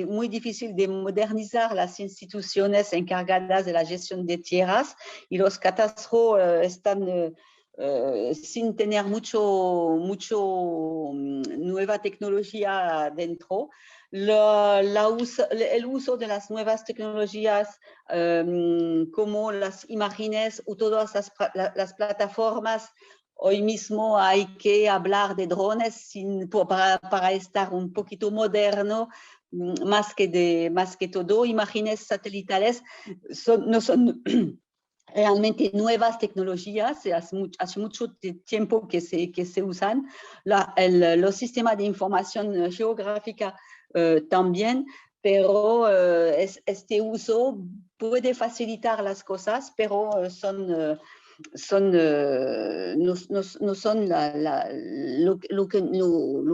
muy difícil de modernizar las instituciones encargadas de la gestión de tierras y los catastros están sin tener mucho nueva tecnología dentro. El uso de las nuevas tecnologías como las imágenes o todas las plataformas. Hoy mismo hay que hablar de drones para estar un poquito moderno, más que todo. Imágenes satelitales no son realmente nuevas tecnologías, hace mucho tiempo que se usan. Los sistemas de información geográfica también, pero este uso puede facilitar las cosas, pero no son lo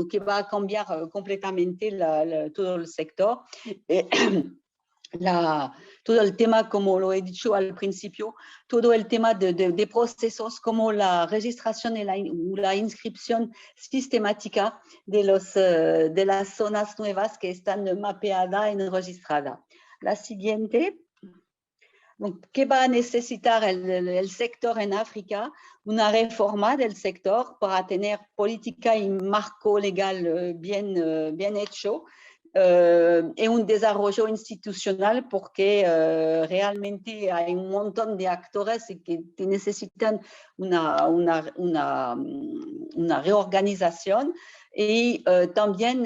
que va a cambiar completamente todo el sector. Todo el tema, como lo he dicho al principio, todo el tema de procesos como la registración y la inscripción sistemática de las zonas nuevas que están mapeadas y registradas. La siguiente. ¿Qué va a necesitar el sector en África? Una reforma del sector para tener política y marco legal bien hecho. Y un desarrollo institucional porque realmente hay un montón de actores que necesitan una reorganización y también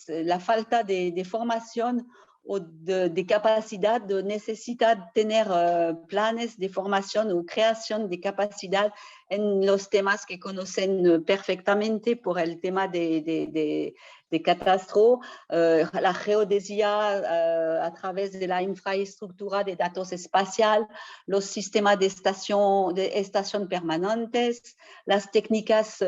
la falta de formación o de capacidad, necesita tener planes de formación o creación de capacidad en los temas que conocen perfectamente por el tema de catastro, la geodesia a través de la infraestructura de datos espacial, los sistemas de estación permanentes, las técnicas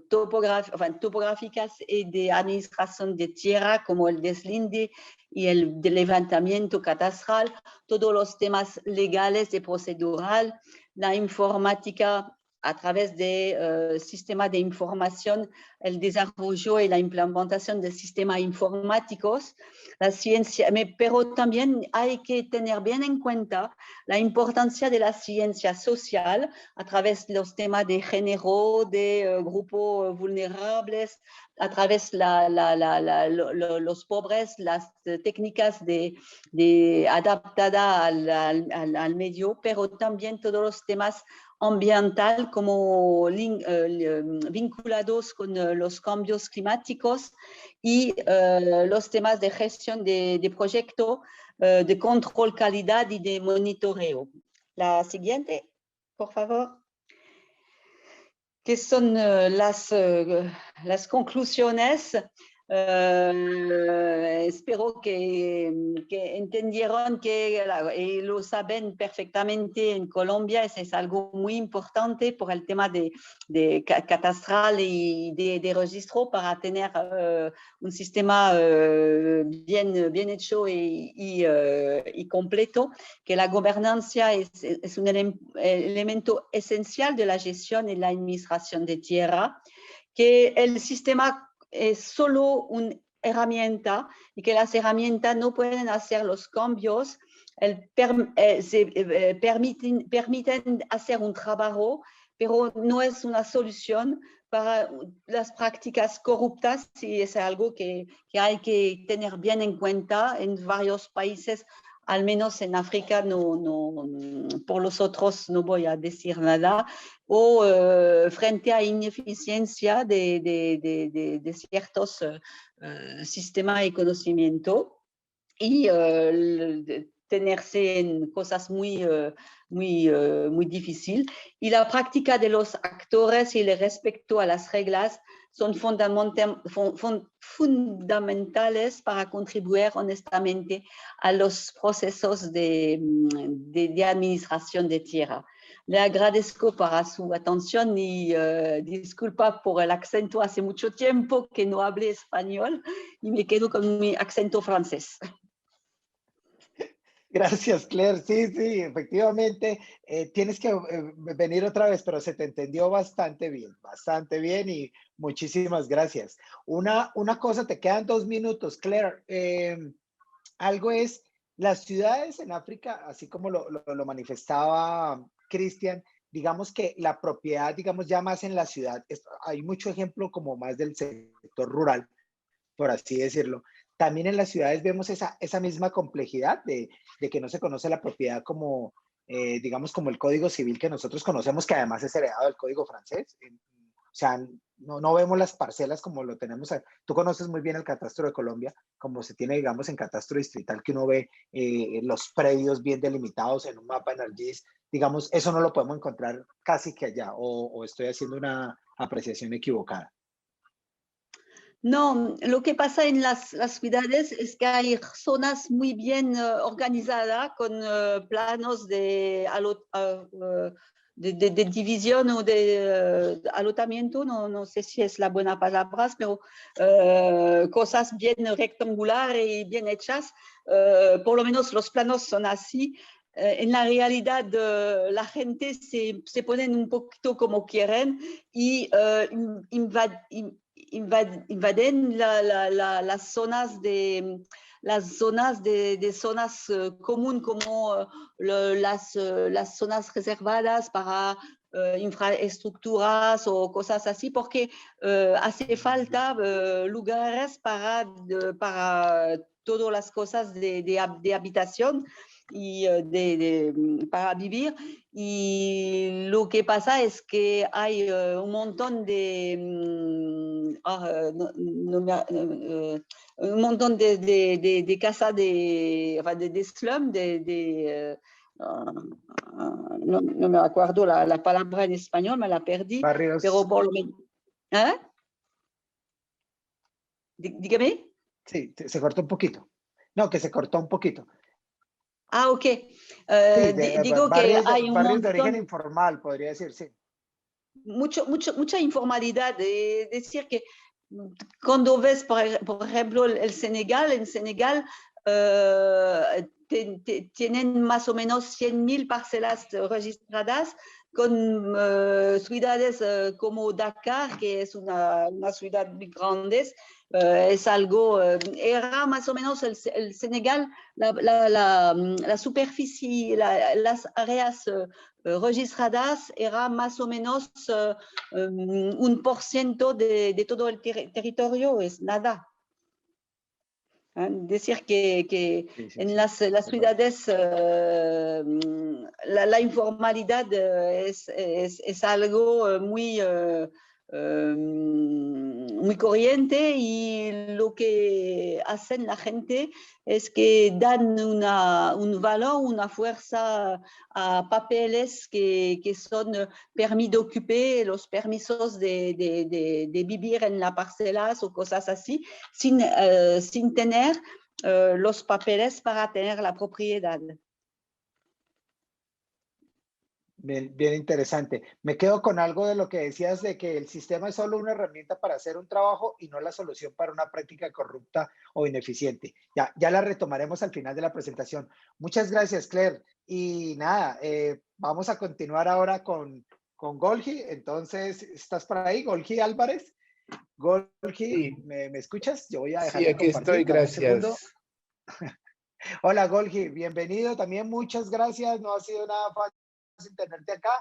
topográficas y de administración de tierra como el deslinde y el de levantamiento catastral, todos los temas legales y procedural, la informática a través de sistemas de información, el desarrollo y la implementación de sistemas informáticos, la ciencia, pero también hay que tener bien en cuenta la importancia de la ciencia social a través de los temas de género, de grupos vulnerables, a través los pobres, las técnicas adaptadas al medio, pero también todos los temas ambiental como vinculados con los cambios climáticos y los temas de gestión de proyecto, de control calidad y de monitoreo. La siguiente, por favor. ¿Qué son las conclusiones? Espero que entendieron y lo saben perfectamente en Colombia. Es algo muy importante por el tema de catastral y de registro para tener un sistema bien hecho y completo, que la gobernanza es un elemento esencial de la gestión y la administración de tierra, que el sistema es solo una herramienta y que las herramientas no pueden hacer los cambios, permiten hacer un trabajo, pero no es una solución para las prácticas corruptas y es algo que hay que tener bien en cuenta en varios países. Al menos en África, por los otros no voy a decir nada, o frente a ineficiencia de ciertos sistemas de conocimiento. Y tenerse en cosas muy difíciles. Y la práctica de los actores y el respeto a las reglas son fundamentales para contribuir honestamente a los procesos de administración de tierra. Le agradezco para su atención y disculpa por el acento, hace mucho tiempo que no hablé español y me quedo con mi acento francés. Gracias, Claire. Sí, sí, efectivamente. Tienes que venir otra vez, pero se te entendió bastante bien y muchísimas gracias. Una cosa, te quedan 2 minutos, Claire. Algo es, las ciudades en África, así como lo manifestaba Cristian, digamos que la propiedad, digamos ya más en la ciudad, hay mucho ejemplo como más del sector rural, por así decirlo. También en las ciudades vemos esa misma complejidad de que no se conoce la propiedad como, digamos, como el Código Civil que nosotros conocemos, que además es heredado del Código francés. O sea, no vemos las parcelas como lo tenemos. Tú conoces muy bien el catastro de Colombia, como se tiene, digamos, en catastro distrital, que uno ve los predios bien delimitados en un mapa en ArcGIS. Digamos, eso no lo podemos encontrar casi que allá, o estoy haciendo una apreciación equivocada. No, lo que pasa en las ciudades es que hay zonas muy bien organizadas con planos de división o de alotamiento, no sé si es la buena palabra, pero cosas bien rectangulares y bien hechas. Por lo menos los planos son así. En la realidad, la gente se ponen un poquito como quieren y invaden las zonas de zonas comunes como las zonas reservadas para infraestructuras o cosas así, porque hace falta lugares para todas las cosas de habitación y para vivir. Y lo que pasa es que hay un montón de un montón de casas de slum, no me acuerdo la palabra en español, me la perdí. Barrios. Pero por lo menos, ¿eh? Dígame. Sí, se cortó un poquito. No, que se cortó un poquito. Ah, ok. Sí, digo barrios, que hay un barrios de montón, origen informal, podría decir, sí. mucha informalidad. Decir que cuando ves, por ejemplo, el Senegal, en Senegal tienen más o menos 100.000 parcelas registradas con ciudades como Dakar, que es una ciudad muy grande. Es algo, era más o menos el Senegal, la superficie, las áreas registradas era más o menos 1% de todo el territorio, es nada. Decir que Sí, en sí, las ciudades la informalidad es algo muy corriente, y lo que hacen la gente es que dan un valor, una fuerza a papeles que son permis d'occuper, los permisos de vivir en las parcelas o cosas así, sin tener los papeles para tener la propiedad. Bien, bien interesante. Me quedo con algo de lo que decías de que el sistema es solo una herramienta para hacer un trabajo y no la solución para una práctica corrupta o ineficiente. Ya la retomaremos al final de la presentación. Muchas gracias, Claire. Y nada, vamos a continuar ahora con Golgi. Entonces, ¿estás por ahí, Golgi Álvarez? Golgi, Sí, ¿me escuchas? Yo voy a dejar sí, de aquí estoy, compartir, dame un segundo. gracias. Hola, Golgi, bienvenido también, muchas gracias. No ha sido nada fácil tenerte acá.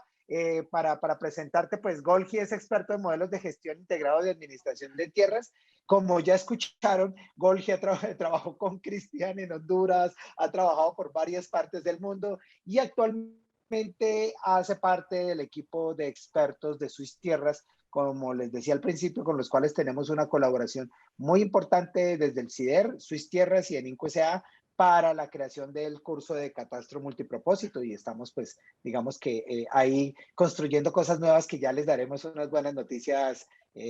Para presentarte, pues Golgi es experto en modelos de gestión integrado de administración de tierras. Como ya escucharon, Golgi trabajó con Cristian en Honduras, ha trabajado por varias partes del mundo y actualmente hace parte del equipo de expertos de Swiss Tierras, como les decía al principio, con los cuales tenemos una colaboración muy importante desde el CIDER, Swiss Tierras y en INCO SA, para la creación del curso de catastro multipropósito y estamos pues digamos que ahí construyendo cosas nuevas que ya les daremos unas buenas noticias,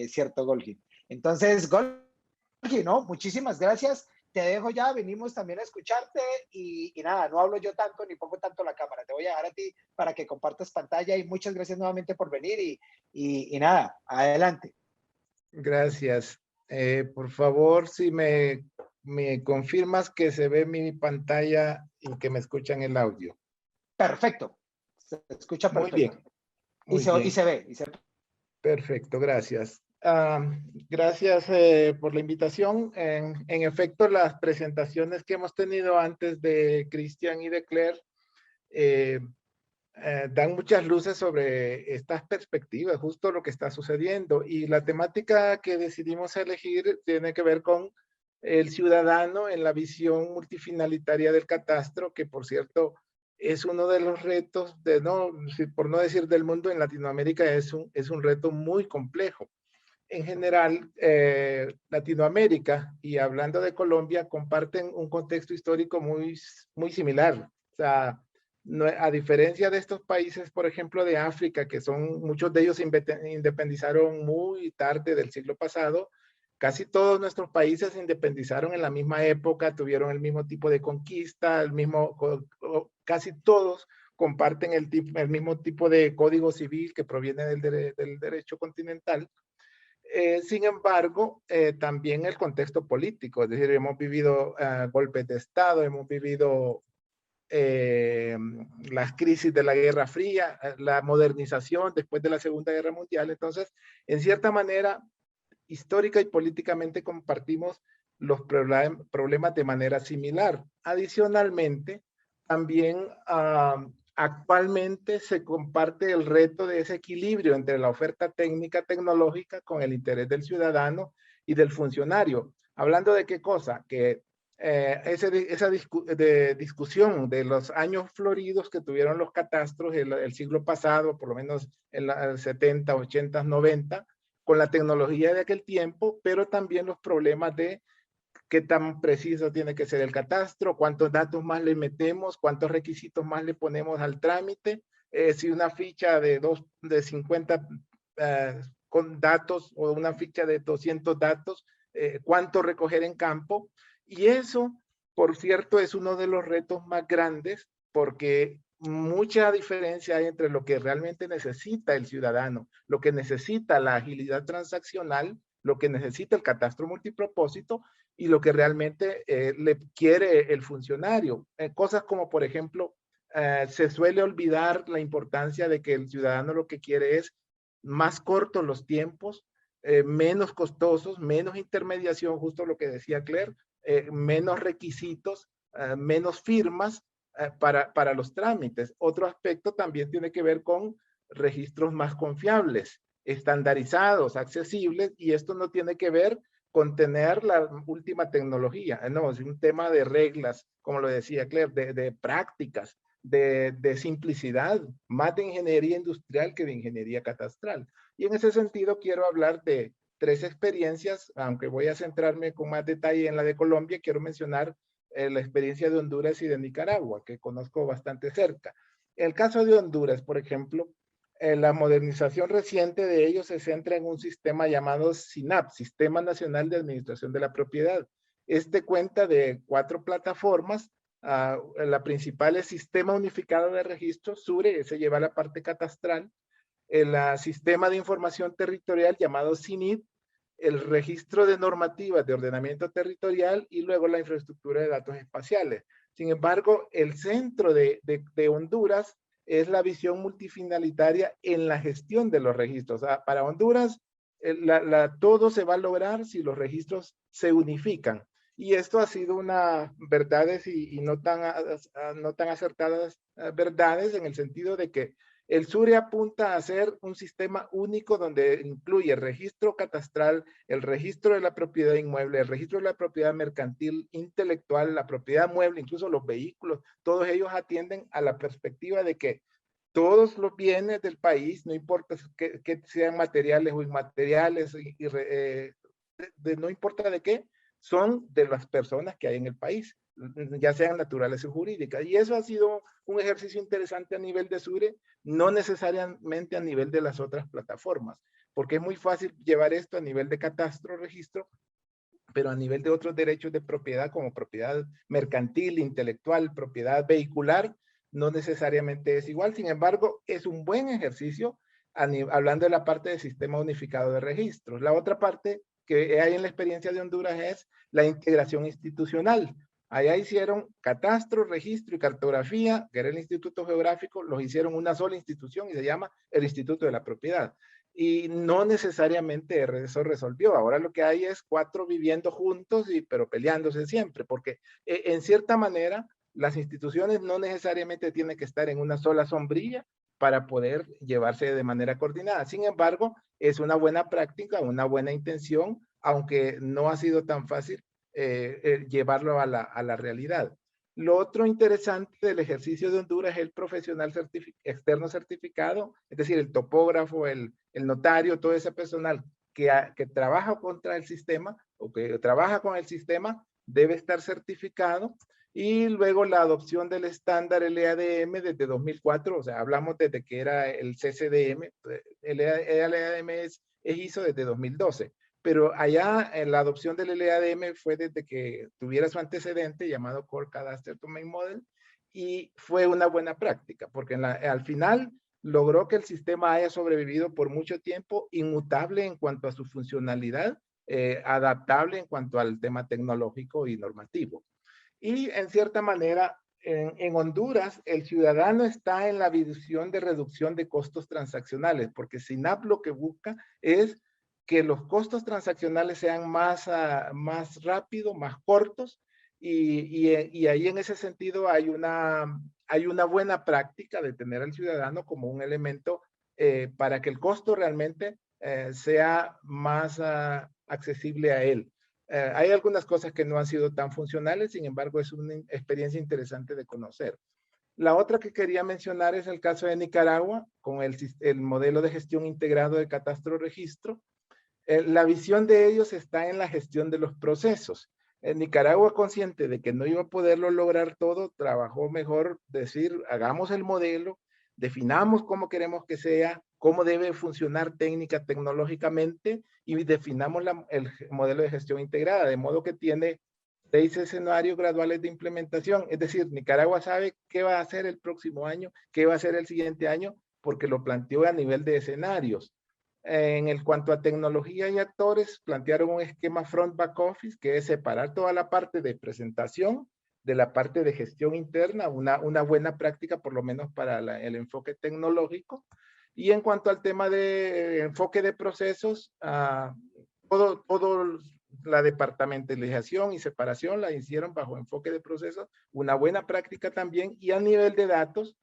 ¿cierto, Golgi? Entonces, Golgi, ¿no? Muchísimas gracias. Te dejo ya, venimos también a escucharte y nada, no hablo yo tanto ni pongo tanto la cámara. Te voy a dejar a ti para que compartas pantalla y muchas gracias nuevamente por venir y nada, adelante. Gracias. Por favor, si me confirmas que se ve mi pantalla y que me escuchan el audio. Perfecto. Se escucha perfecto. Muy bien. Muy bien. Y se ve. Perfecto, gracias. Gracias por la invitación. En efecto, las presentaciones que hemos tenido antes de Cristian y de Claire dan muchas luces sobre estas perspectivas, justo lo que está sucediendo. Y la temática que decidimos elegir tiene que ver con el ciudadano en la visión multifinalitaria del catastro, que por cierto es uno de los retos, por no decir del mundo, en Latinoamérica es un reto muy complejo. En general, Latinoamérica, y hablando de Colombia, comparten un contexto histórico muy similar. O sea, no, a diferencia de estos países, por ejemplo, de África, que muchos de ellos se independizaron muy tarde del siglo pasado, casi todos nuestros países se independizaron en la misma época, tuvieron el mismo tipo de conquista, casi todos comparten el mismo tipo de código civil que proviene del derecho continental. Sin embargo, también el contexto político, es decir, hemos vivido golpes de Estado, hemos vivido las crisis de la Guerra Fría, la modernización después de la Segunda Guerra Mundial. Entonces, en cierta manera, histórica y políticamente compartimos los problemas de manera similar. Adicionalmente, también actualmente se comparte el reto de ese equilibrio entre la oferta técnica tecnológica con el interés del ciudadano y del funcionario. Hablando de qué cosa, que esa discusión de los años floridos que tuvieron los catastros el siglo pasado, por lo menos en los 70, 80, 90, con la tecnología de aquel tiempo, pero también los problemas de qué tan preciso tiene que ser el catastro, cuántos datos más le metemos, cuántos requisitos más le ponemos al trámite, si una ficha de 50 con datos o una ficha de 200 datos, cuánto recoger en campo. Y eso, por cierto, es uno de los retos más grandes porque mucha diferencia hay entre lo que realmente necesita el ciudadano, lo que necesita la agilidad transaccional, lo que necesita el catastro multipropósito y lo que realmente le quiere el funcionario. Cosas como, por ejemplo, se suele olvidar la importancia de que el ciudadano lo que quiere es más cortos los tiempos, menos costosos, menos intermediación, justo lo que decía Claire, menos requisitos, menos firmas para los trámites. Otro aspecto también tiene que ver con registros más confiables, estandarizados, accesibles, y esto no tiene que ver con tener la última tecnología, no, es un tema de reglas, como lo decía Claire, de prácticas, de simplicidad, más de ingeniería industrial que de ingeniería catastral. Y en ese sentido quiero hablar de 3 experiencias, aunque voy a centrarme con más detalle en la de Colombia, quiero mencionar la experiencia de Honduras y de Nicaragua, que conozco bastante cerca. En el caso de Honduras, por ejemplo, la modernización reciente de ellos se centra en un sistema llamado SINAP, Sistema Nacional de Administración de la Propiedad. Este cuenta de 4 plataformas. La principal es Sistema Unificado de Registros, SURE, ese lleva la parte catastral. El Sistema de Información Territorial llamado SINIT, el registro de normativas de ordenamiento territorial y luego la infraestructura de datos espaciales. Sin embargo, el centro de Honduras es la visión multifinalitaria en la gestión de los registros. O sea, para Honduras, todo se va a lograr si los registros se unifican. Y esto ha sido unas verdades y no tan acertadas verdades en el sentido de que el SURE apunta a ser un sistema único donde incluye el registro catastral, el registro de la propiedad inmueble, el registro de la propiedad mercantil, intelectual, la propiedad mueble, incluso los vehículos. Todos ellos atienden a la perspectiva de que todos los bienes del país, no importa que sean materiales o inmateriales, no importa de qué, son de las personas que hay en el país. ya sean naturales o jurídicas. Y eso ha sido un ejercicio interesante a nivel de SURE, no necesariamente a nivel de las otras plataformas, porque es muy fácil llevar esto a nivel de catastro, registro, pero a nivel de otros derechos de propiedad, como propiedad mercantil, intelectual, propiedad vehicular, no necesariamente es igual. Sin embargo, es un buen ejercicio hablando de la parte del sistema unificado de registros. La otra parte que hay en la experiencia de Honduras es la integración institucional. Allá hicieron catastro, registro y cartografía, que era el Instituto Geográfico, los hicieron una sola institución y se llama el Instituto de la Propiedad. Y no necesariamente eso resolvió. Ahora lo que hay es 4 viviendo juntos, pero peleándose siempre, porque en cierta manera las instituciones no necesariamente tienen que estar en una sola sombrilla para poder llevarse de manera coordinada. Sin embargo, es una buena práctica, una buena intención, aunque no ha sido tan fácil llevarlo a la realidad. Lo otro interesante del ejercicio de Honduras es el profesional externo certificado, es decir, el topógrafo, el notario, todo ese personal que trabaja contra el sistema o que trabaja con el sistema debe estar certificado. Y luego la adopción del estándar LADM desde 2004, o sea, hablamos desde que era el CCDM, el LADM es ISO desde 2012. Pero allá en la adopción del LADM fue desde que tuviera su antecedente llamado Core Cadastre Domain Model, y fue una buena práctica porque al final logró que el sistema haya sobrevivido por mucho tiempo, inmutable en cuanto a su funcionalidad, adaptable en cuanto al tema tecnológico y normativo. Y en cierta manera, en Honduras, el ciudadano está en la visión de reducción de costos transaccionales, porque SINAP lo que busca es que los costos transaccionales sean más rápidos, más cortos, y ahí en ese sentido hay una buena práctica de tener al ciudadano como un elemento para que el costo realmente sea más accesible a él. Hay algunas cosas que no han sido tan funcionales, sin embargo es una experiencia interesante de conocer. La otra que quería mencionar es el caso de Nicaragua, con el modelo de gestión integrado de catastro-registro. La visión de ellos está en la gestión de los procesos. En Nicaragua, consciente de que no iba a poderlo lograr todo, trabajó mejor decir, hagamos el modelo, definamos cómo queremos que sea, cómo debe funcionar técnica, tecnológicamente, y definamos el modelo de gestión integrada, de modo que tiene 6 escenarios graduales de implementación. Es decir, Nicaragua sabe qué va a hacer el próximo año, qué va a hacer el siguiente año, porque lo planteó a nivel de escenarios. En cuanto a tecnología y actores, plantearon un esquema front-back office, que es separar toda la parte de presentación de la parte de gestión interna, una buena práctica por lo menos para el enfoque tecnológico. Y en cuanto al tema de enfoque de procesos, todo la departamentalización y separación la hicieron bajo enfoque de procesos, una buena práctica también. Y a nivel de datos,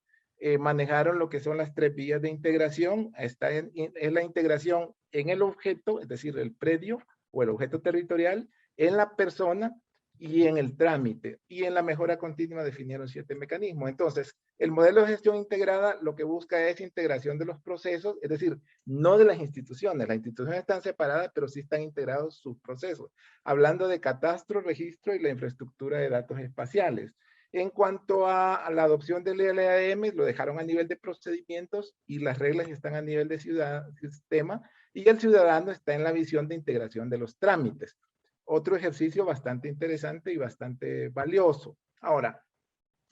manejaron lo que son las 3 vías de integración. Es la integración en el objeto, es decir, el predio o el objeto territorial, en la persona y en el trámite. Y en la mejora continua definieron 7 mecanismos. Entonces, el modelo de gestión integrada lo que busca es integración de los procesos, es decir, no de las instituciones. Las instituciones están separadas, pero sí están integrados sus procesos. Hablando de catastro, registro y la infraestructura de datos espaciales. En cuanto a la adopción del LADM, lo dejaron a nivel de procedimientos y las reglas están a nivel de sistema, y el ciudadano está en la visión de integración de los trámites. Otro ejercicio bastante interesante y bastante valioso. Ahora,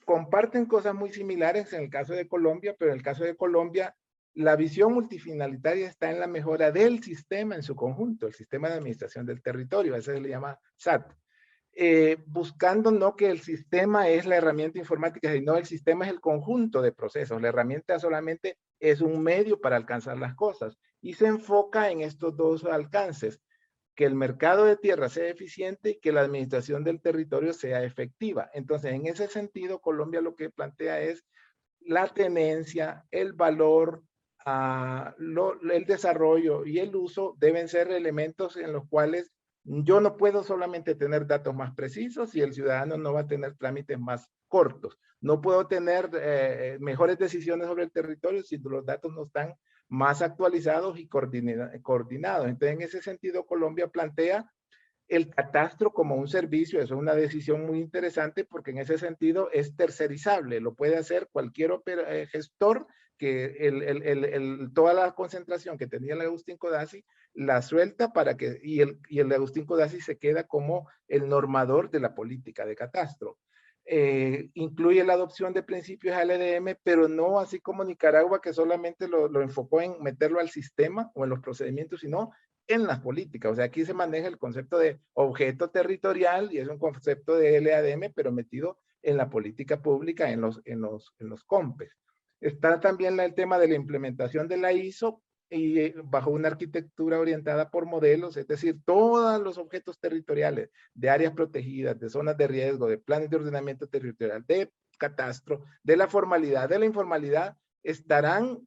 comparten cosas muy similares en el caso de Colombia, pero en el caso de Colombia, la visión multifinalitaria está en la mejora del sistema en su conjunto, el sistema de administración del territorio, a eso se le llama SAT. Buscando no que el sistema es la herramienta informática, sino el sistema es el conjunto de procesos. La herramienta solamente es un medio para alcanzar las cosas y se enfoca en estos 2 alcances, que el mercado de tierra sea eficiente y que la administración del territorio sea efectiva. Entonces, en ese sentido, Colombia lo que plantea es la tenencia, el valor, el desarrollo y el uso deben ser elementos en los cuales yo no puedo solamente tener datos más precisos y el ciudadano no va a tener trámites más cortos. No puedo tener mejores decisiones sobre el territorio si los datos no están más actualizados y coordinados. Entonces, en ese sentido, Colombia plantea el catastro como un servicio, eso es una decisión muy interesante porque en ese sentido es tercerizable, lo puede hacer cualquier gestor que toda la concentración que tenía el Agustín Codazzi la suelta para que, y el Agustín Codazzi se queda como el normador de la política de catastro. Incluye la adopción de principios LDM, pero no así como Nicaragua, que solamente lo enfocó en meterlo al sistema o en los procedimientos, sino en las políticas. O sea, aquí se maneja el concepto de objeto territorial y es un concepto de LADM, pero metido en la política pública, en los COMPES. Está también el tema de la implementación de la ISO y bajo una arquitectura orientada por modelos, es decir, todos los objetos territoriales de áreas protegidas, de zonas de riesgo, de planes de ordenamiento territorial, de catastro, de la formalidad, de la informalidad, estarán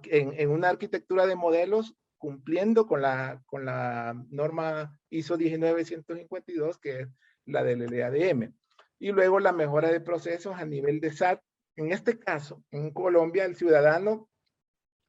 en una arquitectura de modelos cumpliendo con la norma ISO 19152, que es la del LADM. Y luego la mejora de procesos a nivel de SAT. En este caso, en Colombia, el ciudadano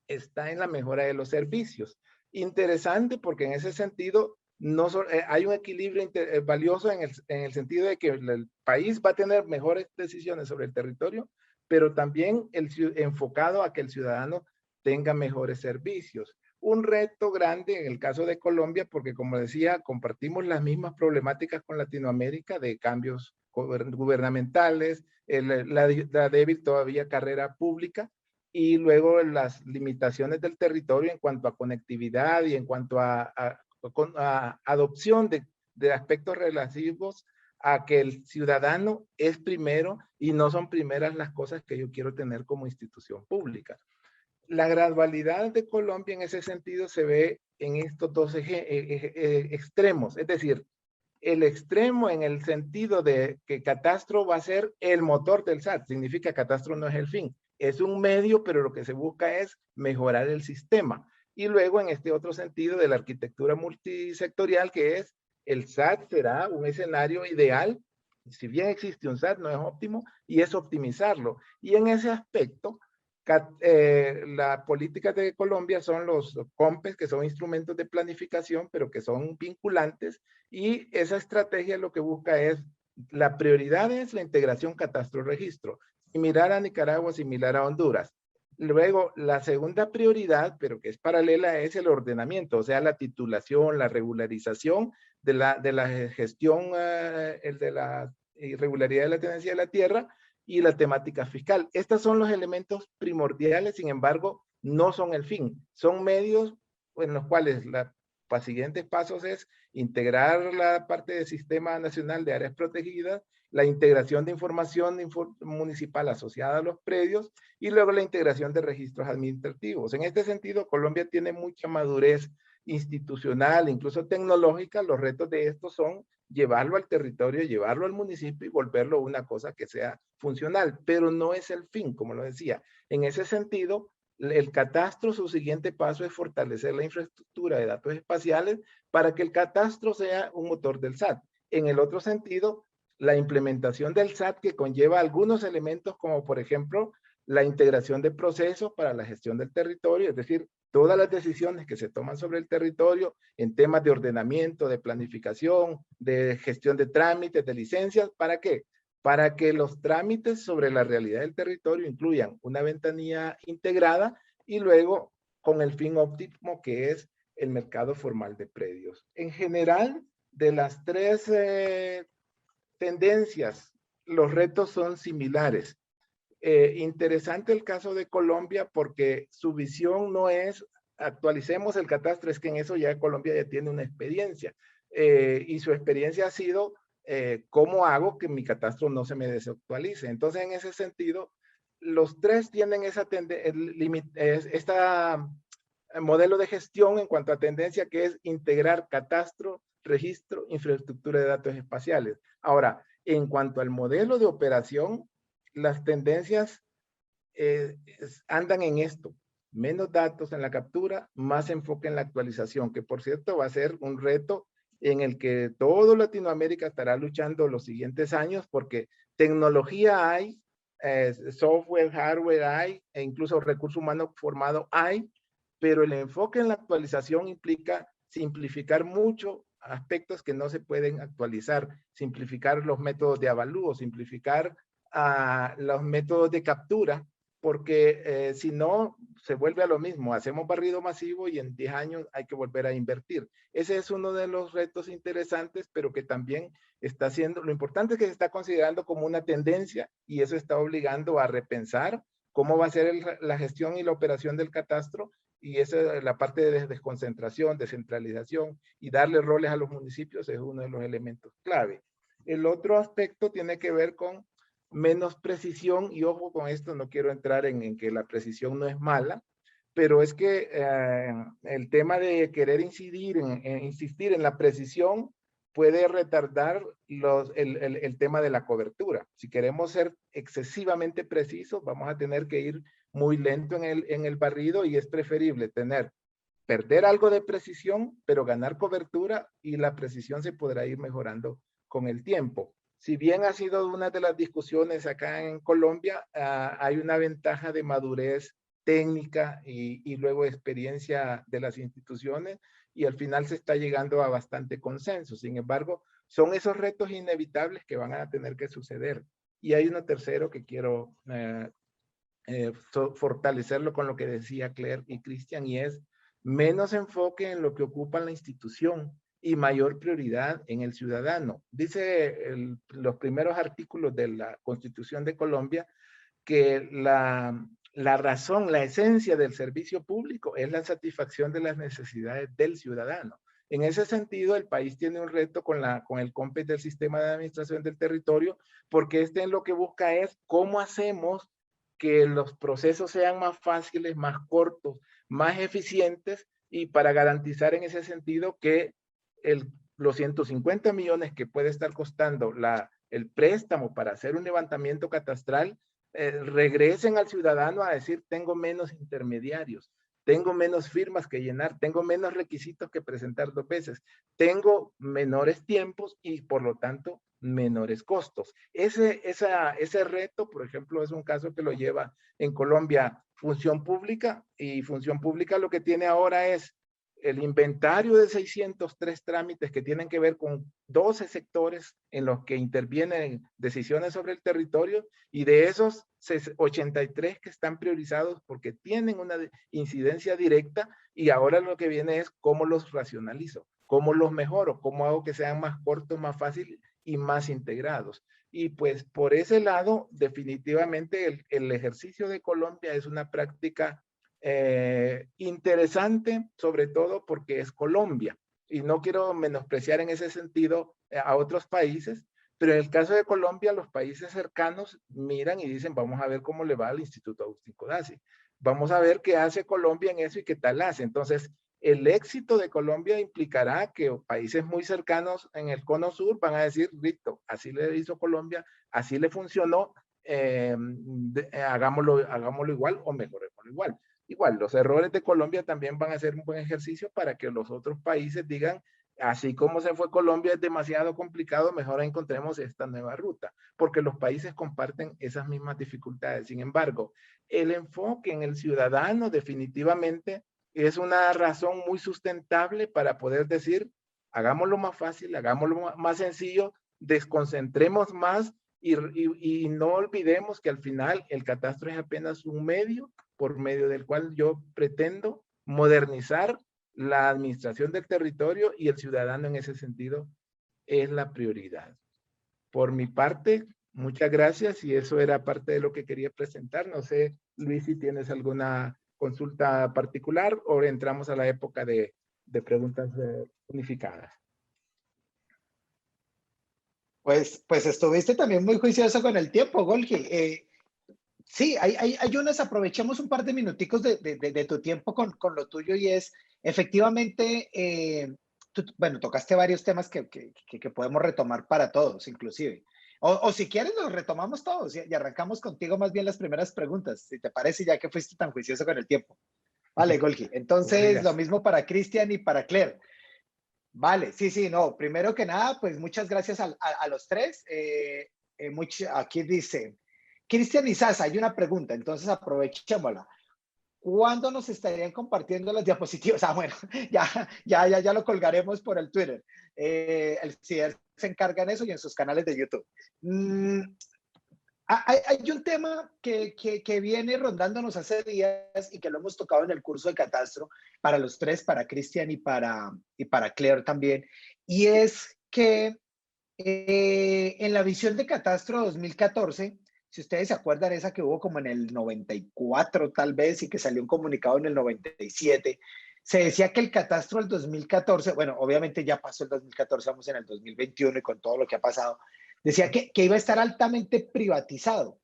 está en la mejora de los servicios. Interesante porque en ese sentido no hay un equilibrio valioso en el sentido de que el país va a tener mejores decisiones sobre el territorio, pero también enfocado a que el ciudadano tenga mejores servicios. Un reto grande en el caso de Colombia, porque como decía, compartimos las mismas problemáticas con Latinoamérica de cambios gubernamentales, la débil todavía carrera pública, y luego las limitaciones del territorio en cuanto a conectividad y en cuanto a adopción de aspectos relativos a que el ciudadano es primero y no son primeras las cosas que yo quiero tener como institución pública. La gradualidad de Colombia en ese sentido se ve en estos dos extremos, es decir, el extremo en el sentido de que catastro va a ser el motor del SAT, significa catastro no es el fin, es un medio, pero lo que se busca es mejorar el sistema. Y luego en este otro sentido de la arquitectura multisectorial, que es el SAT será un escenario ideal, si bien existe un SAT, no es óptimo, y es optimizarlo. Y en ese aspecto, la política de Colombia son los COMPES, que son instrumentos de planificación, pero que son vinculantes, y esa estrategia lo que busca es, la prioridad es la integración catastro-registro, similar a Nicaragua, similar a Honduras. Luego, la segunda prioridad, pero que es paralela, es el ordenamiento, o sea, la titulación, la regularización de la gestión, de la irregularidad de la tenencia de la tierra, y la temática fiscal. Estos son los elementos primordiales, sin embargo, no son el fin. Son medios en los cuales los siguientes pasos es integrar la parte del Sistema Nacional de Áreas Protegidas, la integración de información municipal asociada a los predios y luego la integración de registros administrativos. En este sentido, Colombia tiene mucha madurez institucional, incluso tecnológica. Los retos de esto son llevarlo al territorio, llevarlo al municipio y volverlo una cosa que sea funcional, pero no es el fin, como lo decía. En ese sentido, el catastro, su siguiente paso es fortalecer la infraestructura de datos espaciales para que el catastro sea un motor del SAT. En el otro sentido, la implementación del SAT que conlleva algunos elementos como por ejemplo la integración de procesos para la gestión del territorio, es decir, todas las decisiones que se toman sobre el territorio en temas de ordenamiento, de planificación, de gestión de trámites, de licencias, ¿para qué? Para que los trámites sobre la realidad del territorio incluyan una ventanilla integrada y luego con el fin óptimo que es el mercado formal de predios. En general, de las tres tendencias, los retos son similares. Interesante el caso de Colombia porque su visión no es actualicemos el catastro, es que en eso ya Colombia ya tiene una experiencia y su experiencia ha sido cómo hago que mi catastro no se me desactualice. Entonces en ese sentido los tres tienen esa modelo de gestión en cuanto a tendencia que es integrar catastro, registro, infraestructura de datos espaciales. Ahora, en cuanto al modelo de operación, las tendencias andan en esto. Menos datos en la captura, más enfoque en la actualización, que por cierto va a ser un reto en el que todo Latinoamérica estará luchando los siguientes años porque tecnología hay, software, hardware hay, e incluso recurso humano formado hay, pero el enfoque en la actualización implica simplificar mucho aspectos que no se pueden actualizar, simplificar los métodos de avalúo, simplificar los métodos de captura, porque si no, se vuelve a lo mismo, hacemos barrido masivo y en 10 años hay que volver a invertir. Ese es uno de los retos interesantes, pero que también está siendo, lo importante es que se está considerando como una tendencia y eso está obligando a repensar cómo va a ser la gestión y la operación del catastro, y esa, la parte de desconcentración, descentralización y darle roles a los municipios es uno de los elementos clave. El otro aspecto tiene que ver con menos precisión, y ojo con esto, no quiero entrar en que la precisión no es mala, pero es que el tema de querer insistir en la precisión puede retardar el tema de la cobertura. Si queremos ser excesivamente precisos, vamos a tener que ir muy lento en el barrido, y es preferible perder algo de precisión, pero ganar cobertura, y la precisión se podrá ir mejorando con el tiempo. Si bien ha sido una de las discusiones acá en Colombia, hay una ventaja de madurez técnica y luego experiencia de las instituciones, y al final se está llegando a bastante consenso. Sin embargo, son esos retos inevitables que van a tener que suceder. Y hay uno tercero que quiero fortalecerlo con lo que decía Claire y Cristian, y es menos enfoque en lo que ocupa la institución y mayor prioridad en el ciudadano. Dice los primeros artículos de la Constitución de Colombia que la razón, la esencia del servicio público es la satisfacción de las necesidades del ciudadano. En ese sentido, el país tiene un reto con el COMPES del Sistema de Administración del Territorio, porque en lo que busca es cómo hacemos que los procesos sean más fáciles, más cortos, más eficientes, y para garantizar en ese sentido que los 150 millones que puede estar costando el préstamo para hacer un levantamiento catastral, regresen al ciudadano a decir, tengo menos intermediarios, tengo menos firmas que llenar, tengo menos requisitos que presentar 2 veces, tengo menores tiempos y por lo tanto menores costos. Ese reto, por ejemplo, es un caso que lo lleva en Colombia Función Pública, y Función Pública lo que tiene ahora es el inventario de 603 trámites que tienen que ver con 12 sectores en los que intervienen decisiones sobre el territorio, y de esos 83 que están priorizados porque tienen una incidencia directa, y ahora lo que viene es cómo los racionalizo, cómo los mejoro, cómo hago que sean más cortos, más fáciles y más integrados. Y pues por ese lado, definitivamente el ejercicio de Colombia es una práctica interesante, sobre todo porque es Colombia, y no quiero menospreciar en ese sentido a otros países, pero en el caso de Colombia, los países cercanos miran y dicen, vamos a ver cómo le va al Instituto Agustín Codazzi, vamos a ver qué hace Colombia en eso y qué tal hace. Entonces, el éxito de Colombia implicará que países muy cercanos en el cono sur van a decir, listo, así le hizo Colombia, así le funcionó, hagámoslo igual o mejorémoslo igual. Igual, los errores de Colombia también van a ser un buen ejercicio para que los otros países digan, así como se fue Colombia es demasiado complicado, mejor encontremos esta nueva ruta, porque los países comparten esas mismas dificultades. Sin embargo, el enfoque en el ciudadano definitivamente es una razón muy sustentable para poder decir, hagámoslo más fácil, hagámoslo más sencillo, desconcentremos más y no olvidemos que al final el catastro es apenas un medio por medio del cual yo pretendo modernizar la administración del territorio, y el ciudadano en ese sentido es la prioridad. Por mi parte, muchas gracias, y eso era parte de lo que quería presentar. No sé, Luis, si tienes alguna consulta particular o entramos a la época de preguntas unificadas. Pues estuviste también muy juicioso con el tiempo, Golgi. Sí, hay unas, aprovechemos un par de minuticos de tu tiempo con lo tuyo, y es, efectivamente, bueno, tocaste varios temas que podemos retomar para todos, inclusive. O si quieres, los retomamos todos y arrancamos contigo más bien las primeras preguntas, si te parece, ya que fuiste tan juicioso con el tiempo. Vale, Golgi. Entonces, lo mismo para Cristian y para Claire. Vale, sí, no. Primero que nada, pues muchas gracias a los tres. Aquí dice, Cristian y Sasa, hay una pregunta, entonces aprovechémosla. ¿cuándo nos estarían compartiendo las diapositivas? Ah, bueno, ya lo colgaremos por el Twitter. El CIDER se encarga en eso y en sus canales de YouTube. Hay un tema que viene rondándonos hace días y que lo hemos tocado en el curso de catastro para los tres, para Cristian y para Claire también, y es que en la visión de catastro 2014, si ustedes se acuerdan, esa que hubo como en el 94 tal vez y que salió un comunicado en el 97, se decía que el catastro del 2014, bueno, obviamente ya pasó el 2014, vamos en el 2021 y con todo lo que ha pasado, decía que iba a estar altamente privatizado.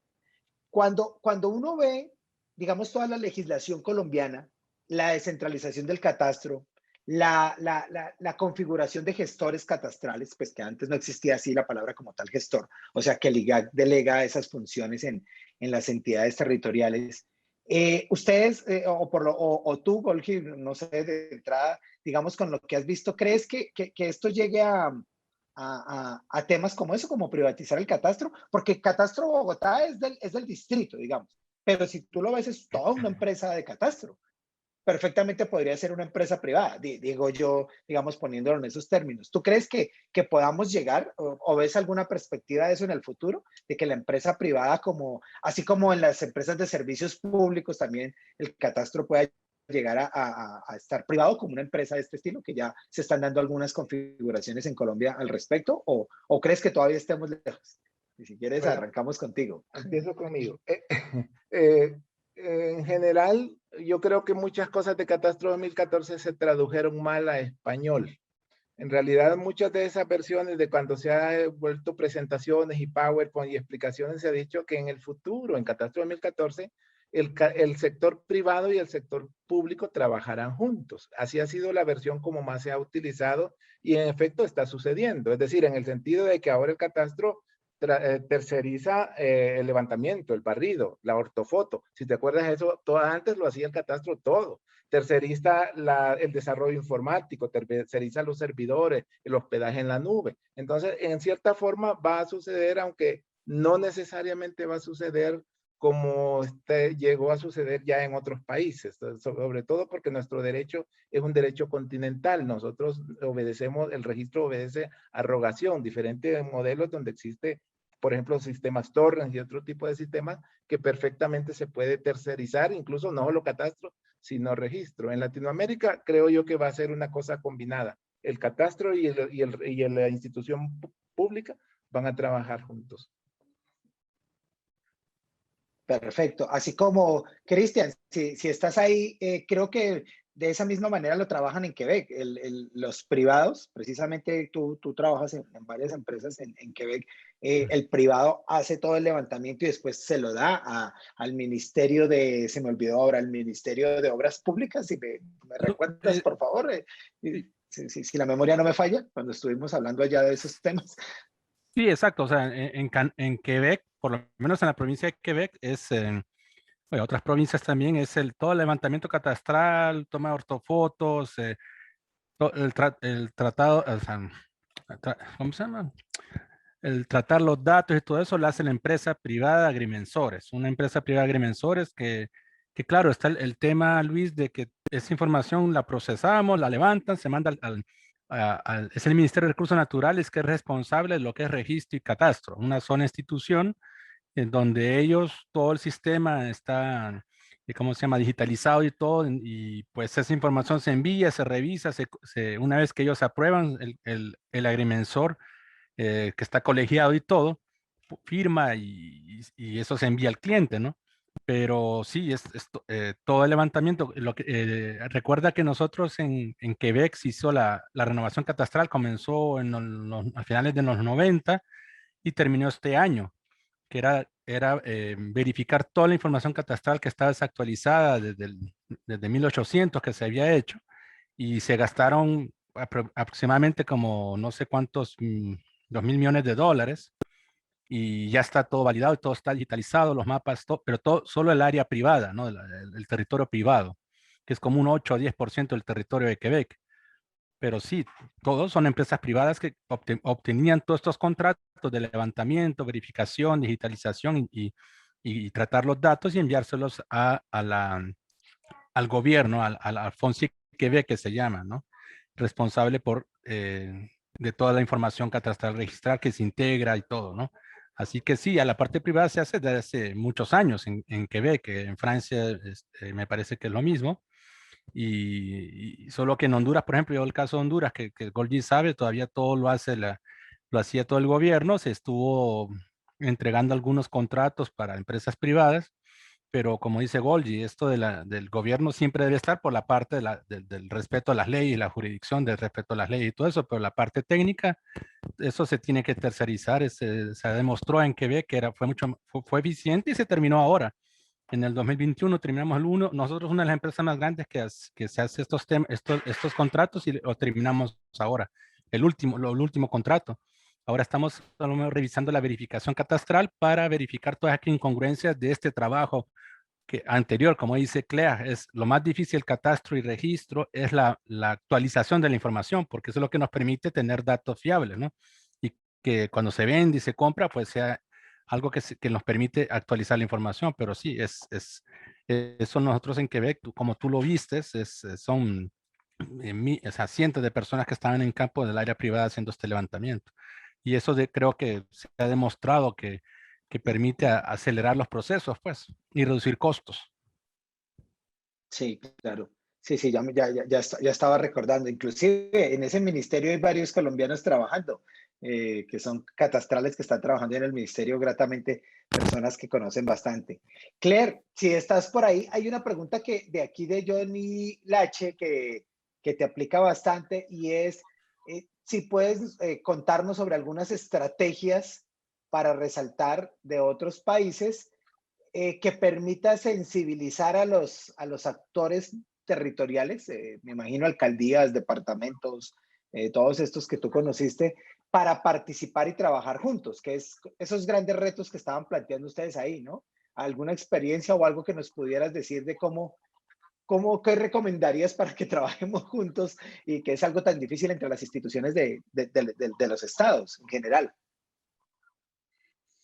Cuando uno ve, digamos, toda la legislación colombiana, la descentralización del catastro, la configuración de gestores catastrales, pues que antes no existía así la palabra como tal gestor, o sea que el IGAC delega esas funciones en las entidades territoriales. Ustedes, o tú, Golgi, no sé, de entrada, digamos, con lo que has visto, ¿crees que esto llegue a temas como eso, como privatizar el catastro? Porque Catastro Bogotá es del distrito, digamos, pero si tú lo ves es toda una empresa de catastro. Perfectamente podría ser una empresa privada, digo yo, digamos, poniéndolo en esos términos. ¿Tú crees que podamos llegar o ves alguna perspectiva de eso en el futuro? De que la empresa privada, así como en las empresas de servicios públicos, también el catastro pueda llegar a estar privado como una empresa de este estilo, que ya se están dando algunas configuraciones en Colombia al respecto, o crees que todavía estemos lejos? Y si quieres, bueno, arrancamos contigo. Empiezo conmigo. En general, yo creo que muchas cosas de Catastro 2014 se tradujeron mal a español. En realidad, muchas de esas versiones de cuando se ha vuelto presentaciones y PowerPoint y explicaciones, se ha dicho que en el futuro, en Catastro 2014, el sector privado y el sector público trabajarán juntos. Así ha sido la versión como más se ha utilizado y en efecto está sucediendo. Es decir, en el sentido de que ahora el catastro terceriza el levantamiento, el barrido, la ortofoto. Si te acuerdas eso, antes lo hacía el catastro todo. Terceriza el desarrollo informático, terceriza los servidores, el hospedaje en la nube. Entonces, en cierta forma va a suceder, aunque no necesariamente va a suceder como llegó a suceder ya en otros países, sobre todo porque nuestro derecho es un derecho continental. Nosotros obedecemos, el registro obedece a rogación, diferentes modelos donde existe, por ejemplo, sistemas torrents y otro tipo de sistemas que perfectamente se puede tercerizar, incluso no solo catastro, sino registro. En Latinoamérica creo yo que va a ser una cosa combinada. El catastro y la institución pública van a trabajar juntos. Perfecto. Así como, Cristian, si estás ahí, creo que de esa misma manera lo trabajan en Quebec. Los privados, precisamente tú trabajas en varias empresas en Quebec, el privado hace todo el levantamiento y después se lo da al Ministerio de, se me olvidó ahora, al Ministerio de Obras Públicas. Si me recuerdas, por favor, si la memoria no me falla, cuando estuvimos hablando allá de esos temas. Sí, exacto. O sea, en Quebec, por lo menos en la provincia de Quebec, bueno, otras provincias también, es todo el levantamiento catastral, toma de ortofotos, el tratado, o sea, ¿cómo se llama? El tratar los datos y todo eso lo hace la empresa privada Agrimensores, una empresa privada Agrimensores que claro, está el tema, Luis, de que esa información la procesamos, la levantan, se manda es el Ministerio de Recursos Naturales que es responsable de lo que es registro y catastro, una sola institución en donde ellos, todo el sistema está, ¿cómo se llama?, digitalizado y todo, y pues esa información se envía, se revisa, una vez que ellos aprueban, el agrimensor que está colegiado y todo, firma y eso se envía al cliente, ¿no? Pero sí, todo el levantamiento. Recuerda que nosotros en Quebec se hizo la renovación catastral, comenzó a finales de los 90 y terminó este año, que era verificar toda la información catastral que estaba desactualizada desde 1800 que se había hecho, y se gastaron aproximadamente como no sé cuántos, 2.000 millones de dólares, y ya está todo validado y todo está digitalizado, los mapas, pero solo el área privada, ¿no? El territorio privado, que es como un 8 o 10% del territorio de Quebec. Pero sí, todos son empresas privadas que obtenían todos estos contratos de levantamiento, verificación, digitalización y tratar los datos y enviárselos a al gobierno, al Foncier Québec que se llama, ¿no? Responsable de toda la información catastral registral que se integra y todo, ¿no? Así que sí, a la parte privada se hace desde hace muchos años en Quebec, en Francia me parece que es lo mismo. Y solo que en Honduras, por ejemplo, yo el caso de Honduras, que Golgi sabe, todavía todo lo hacía todo el gobierno, se estuvo entregando algunos contratos para empresas privadas, pero como dice Golgi, esto del gobierno siempre debe estar por la parte del respeto a las leyes, la jurisdicción del respeto a las leyes y todo eso, pero la parte técnica, eso se tiene que tercerizar, se demostró en Quebec que fue eficiente y se terminó ahora. En el 2021 terminamos nosotros una de las empresas más grandes que se hace estos contratos y lo terminamos ahora, el último contrato. Ahora estamos revisando la verificación catastral para verificar todas las incongruencias de este trabajo anterior, como dice Clea, es lo más difícil catastro y registro, es la actualización de la información, porque eso es lo que nos permite tener datos fiables, ¿no? Y que cuando se vende y se compra, pues sea algo que nos permite actualizar la información, pero sí, eso nosotros en Quebec, como tú lo vistes, son o sea, cientos de personas que estaban en campo del área privada haciendo este levantamiento. Y eso creo que se ha demostrado que permite acelerar los procesos, pues, y reducir costos. Sí, claro. Sí, sí, ya estaba recordando. Inclusive en ese ministerio hay varios colombianos trabajando, que son catastrales que están trabajando en el ministerio gratamente, personas que conocen bastante. Claire, si estás por ahí, hay una pregunta que de aquí de Johnny Lache que te aplica bastante y es si puedes contarnos sobre algunas estrategias para resaltar de otros países que permita sensibilizar a los actores territoriales, me imagino alcaldías, departamentos, todos estos que tú conociste, para participar y trabajar juntos, que es esos grandes retos que estaban planteando ustedes ahí, ¿no? ¿Alguna experiencia o algo que nos pudieras decir de qué recomendarías para que trabajemos juntos y que es algo tan difícil entre las instituciones de los estados en general?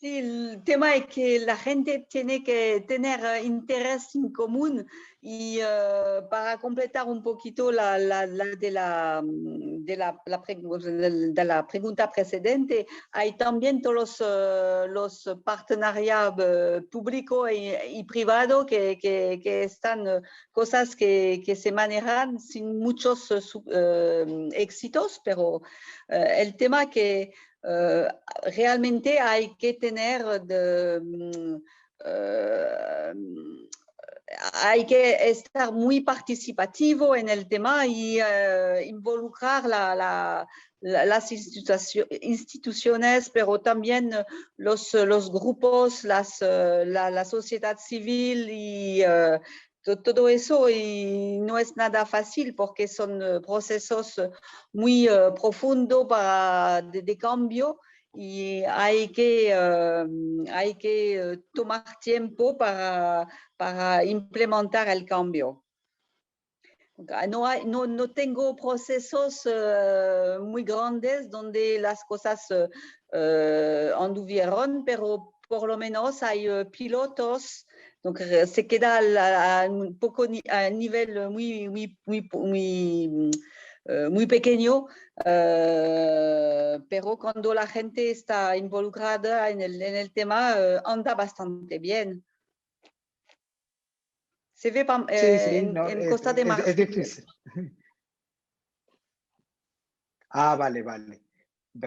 Sí, el tema es que la gente tiene que tener interés en común y para completar un poquito de la pregunta precedente, hay también todos los partenariados público y privado que están cosas que se manejan sin muchos éxitos, pero el tema que realmente hay que tener hay que estar muy participativo en el tema y involucrar las instituciones, pero también los grupos, la sociedad civil y todo eso, y no es nada fácil porque son procesos muy profundos de cambio y hay que tomar tiempo para implementar el cambio. No tengo procesos muy grandes donde las cosas anduvieron, pero por lo menos hay pilotos. Donc, se queda un poco a nivel muy pequeño, pero cuando la gente está involucrada en el tema, anda bastante bien. Se ve en Costa de Marfil. Es difícil. Ah, vale.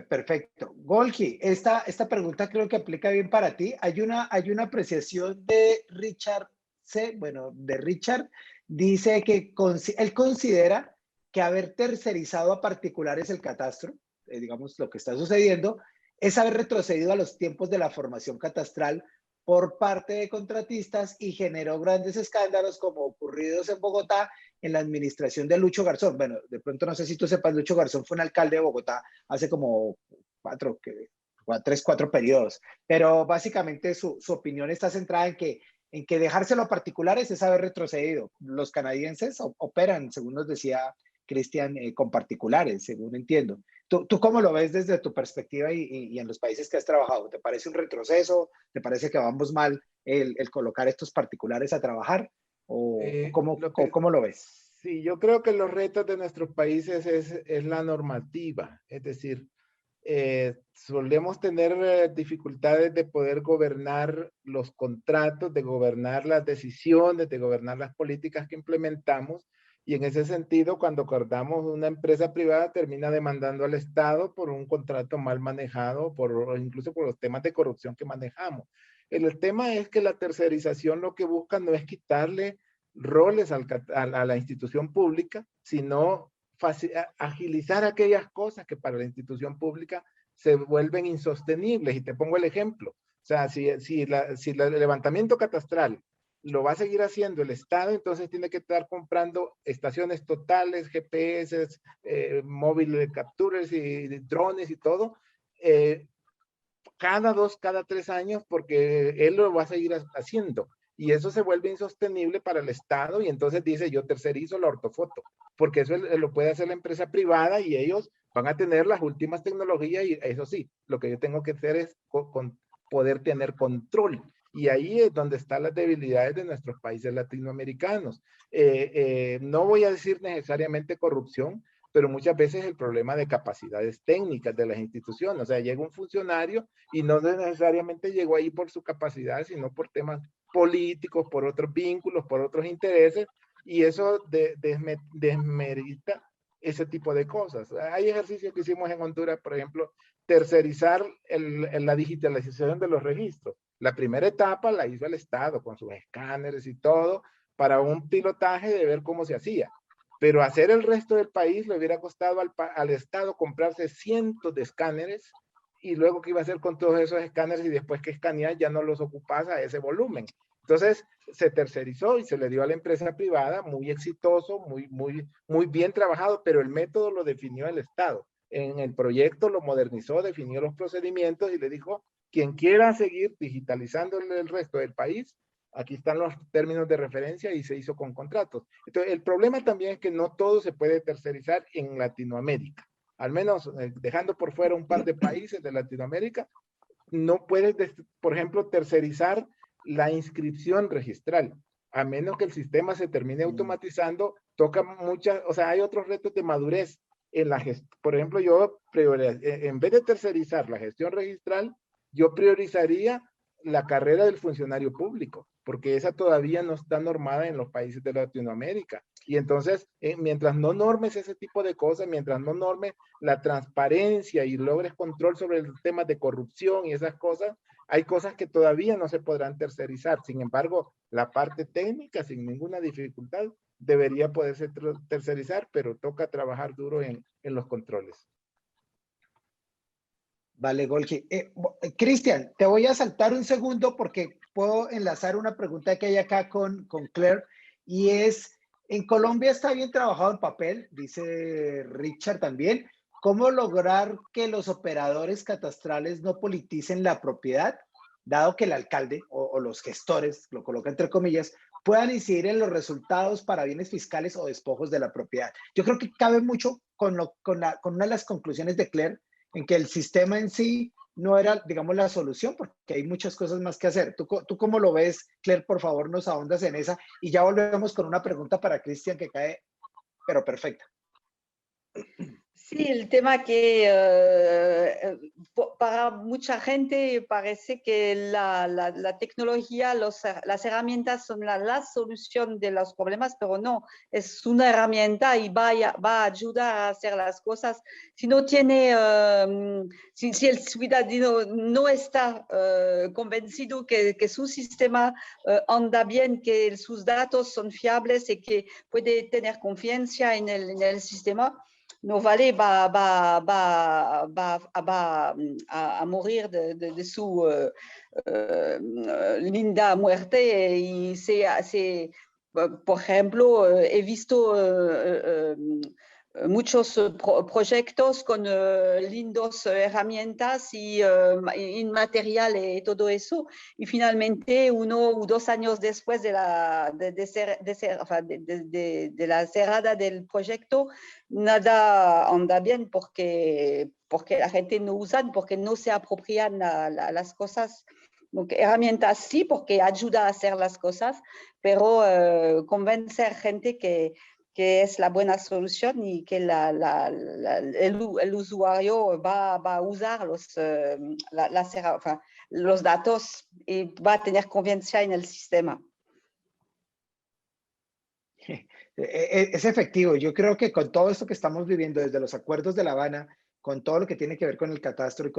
Perfecto. Golgi, esta pregunta creo que aplica bien para ti. Hay una apreciación de Richard de Richard, dice que él considera que haber tercerizado a particulares el catastro, digamos lo que está sucediendo, es haber retrocedido a los tiempos de la formación catastral por parte de contratistas y generó grandes escándalos como ocurridos en Bogotá en la administración de Lucho Garzón. Bueno, de pronto no sé si tú sepas, Lucho Garzón fue un alcalde de Bogotá hace como 4 periodos, pero básicamente su opinión está centrada en que dejárselo a particulares es haber retrocedido. Los canadienses operan, según nos decía Cristian, con particulares, según entiendo. ¿Tú cómo lo ves desde tu perspectiva y en los países que has trabajado? ¿Te parece un retroceso? ¿Te parece que vamos mal el colocar estos particulares a trabajar? ¿O Lo que, cómo lo ves? sí, yo creo que los retos de nuestros países es la normativa, es decir, solemos tener dificultades de poder gobernar los contratos, de gobernar las decisiones, de gobernar las políticas que implementamos. Y en ese sentido, cuando acordamos una empresa privada, termina demandando al Estado por un contrato mal manejado, o incluso por los temas de corrupción que manejamos. El tema es que la tercerización lo que busca no es quitarle roles a la institución pública, sino agilizar aquellas cosas que para la institución pública se vuelven insostenibles. Y te pongo el ejemplo. O sea, si el levantamiento catastral lo va a seguir haciendo el Estado, entonces tiene que estar comprando estaciones totales, GPS, móviles capturas y drones y todo, cada 2, cada 3 años, porque él lo va a seguir haciendo. Y eso se vuelve insostenible para el Estado y entonces dice, yo tercerizo la ortofoto, porque eso lo puede hacer la empresa privada y ellos van a tener las últimas tecnologías y eso sí, lo que yo tengo que hacer es poder tener control. Y ahí es donde están las debilidades de nuestros países latinoamericanos. No voy a decir necesariamente corrupción, pero muchas veces el problema de capacidades técnicas de las instituciones. O sea, llega un funcionario y no necesariamente llegó ahí por su capacidad, sino por temas políticos, por otros vínculos, por otros intereses, y eso desmerita ese tipo de cosas. Hay ejercicios que hicimos en Honduras, por ejemplo, tercerizar la digitalización de los registros. La primera etapa la hizo el Estado con sus escáneres y todo para un pilotaje de ver cómo se hacía. Pero hacer el resto del país le hubiera costado al Estado comprarse cientos de escáneres y luego qué iba a hacer con todos esos escáneres y después que escanear ya no los ocupas a ese volumen. Entonces se tercerizó y se le dio a la empresa privada, muy exitoso, muy bien trabajado, pero el método lo definió el Estado. En el proyecto lo modernizó, definió los procedimientos y le dijo, quien quiera seguir digitalizando el resto del país, aquí están los términos de referencia y se hizo con contratos. Entonces, el problema también es que no todo se puede tercerizar en Latinoamérica. Al menos dejando por fuera un par de países de Latinoamérica, no puedes, por ejemplo, tercerizar la inscripción registral. A menos que el sistema se termine automatizando, toca muchas, o sea, hay otros retos de madurez en la gestión. Por ejemplo, yo, en vez de tercerizar la gestión registral, yo priorizaría la carrera del funcionario público, porque esa todavía no está normada en los países de Latinoamérica. Y entonces, mientras no normes ese tipo de cosas, mientras no normes la transparencia y logres control sobre los temas de corrupción y esas cosas, hay cosas que todavía no se podrán tercerizar. Sin embargo, la parte técnica, sin ninguna dificultad, debería poderse tercerizar, pero toca trabajar duro en los controles. Vale, Golgi. Cristian, te voy a saltar un segundo porque puedo enlazar una pregunta que hay acá con Claire y es, en Colombia está bien trabajado el papel, dice Richard también. ¿Cómo lograr que los operadores catastrales no politicen la propiedad, dado que el alcalde o los gestores, lo coloca entre comillas, puedan incidir en los resultados para bienes fiscales o despojos de la propiedad? Yo creo que cabe mucho con una de las conclusiones de Claire, en que el sistema en sí no era, digamos, la solución, porque hay muchas cosas más que hacer. ¿Tú cómo lo ves, Claire? Por favor, nos ahondas en esa. Y ya volvemos con una pregunta para Cristian que cae, pero perfecta. Sí, el tema que para mucha gente parece que la tecnología, las herramientas son la solución de los problemas, pero no, es una herramienta y va a ayudar a hacer las cosas. Si no tiene, si el ciudadano no está convencido que su sistema anda bien, que sus datos son fiables y que puede tener confianza en el sistema, no vale, va a morir de su linda muerte. Y por ejemplo, he visto muchos proyectos con lindas herramientas y material y todo eso, y finalmente 1 o 2 años después de la cerrada del proyecto, nada anda bien porque la gente no usa, porque no se apropian las cosas Herramientas sí, porque ayuda a hacer las cosas, pero convencer gente que es la buena solución y que el usuario va a usar los datos y va a tener confianza en el sistema. Es efectivo. Yo creo que con todo esto que estamos viviendo desde los acuerdos de La Habana, con todo lo que tiene que ver con el catastro y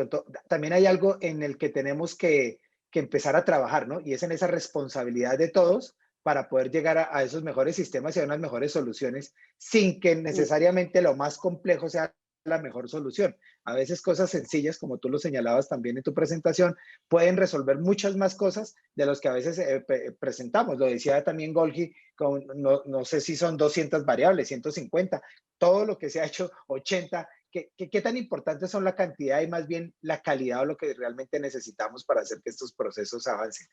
también hay algo en el que tenemos que empezar a trabajar, ¿no? Y es en esa responsabilidad de todos para poder llegar a esos mejores sistemas y a unas mejores soluciones sin que necesariamente lo más complejo sea la mejor solución. A veces cosas sencillas, como tú lo señalabas también en tu presentación, pueden resolver muchas más cosas de los que a veces presentamos. Lo decía también Golgi, no sé si son 200 variables, 150, todo lo que se ha hecho, 80. ¿Qué tan importantes son la cantidad y más bien la calidad o lo que realmente necesitamos para hacer que estos procesos avancen?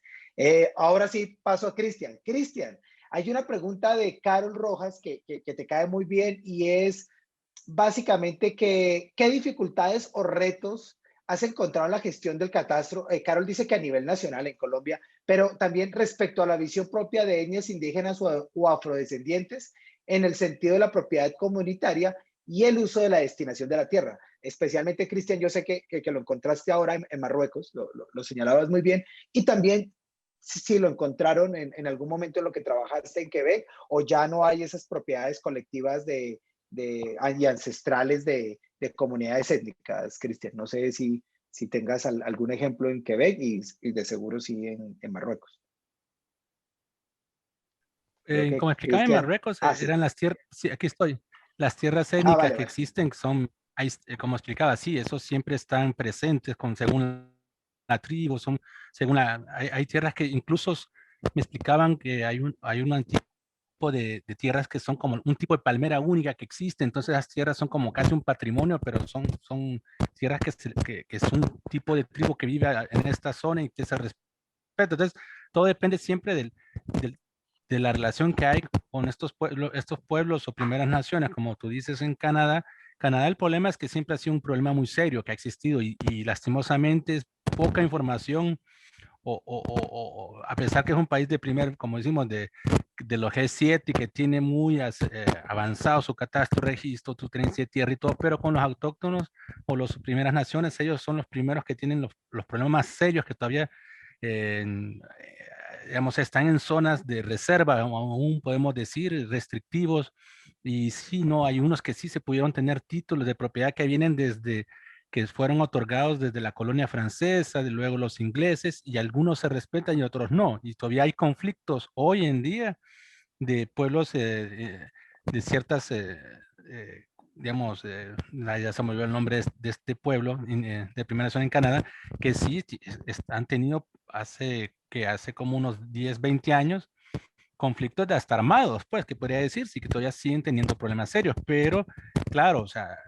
Ahora sí paso a Cristian. Cristian, hay una pregunta de Carol Rojas que te cae muy bien y es básicamente qué dificultades o retos has encontrado en la gestión del catastro. Carol dice que a nivel nacional en Colombia, pero también respecto a la visión propia de etnias indígenas o afrodescendientes en el sentido de la propiedad comunitaria y el uso de la destinación de la tierra. Especialmente, Cristian, yo sé que lo encontraste ahora en Marruecos, lo señalabas muy bien, y también si lo encontraron en algún momento en lo que trabajaste en Quebec, o ya no hay esas propiedades colectivas y ancestrales de comunidades étnicas, Cristian. No sé si tengas algún ejemplo en Quebec y de seguro sí en Marruecos. Como explicaba en Marruecos, sí. eran las tierras, sí, aquí estoy, las tierras étnicas vale. que existen, que son, como explicaba, sí, esos siempre están presentes según la tribu, según hay tierras que incluso me explicaban que hay un tipo de tierras que son como un tipo de palmera única que existe, entonces las tierras son como casi un patrimonio, pero son tierras que es un tipo de tribu que vive en esta zona y que se respeta. Entonces, todo depende siempre de la relación que hay con estos pueblos o primeras naciones, como tú dices en Canadá. Canadá, el problema es que siempre ha sido un problema muy serio que ha existido y lastimosamente es poca información a pesar que es un país de como decimos, de los G7 y que tiene muy avanzado su catastro, registro, tu tenencia de tierra y todo, pero con los autóctonos o las primeras naciones, ellos son los primeros que tienen los problemas más serios que todavía digamos, están en zonas de reserva, aún podemos decir, restrictivos, y sí, no, hay unos que sí se pudieron tener títulos de propiedad que vienen que fueron otorgados desde la colonia francesa, de luego los ingleses, y algunos se respetan y otros no, y todavía hay conflictos hoy en día de pueblos de ciertas, digamos, ya se me olvidó el nombre de este pueblo de primera zona en Canadá, que sí han tenido hace como unos 10, 20 años, conflictos de hasta armados, pues, que podría decir, sí que todavía siguen teniendo problemas serios, pero claro, o sea,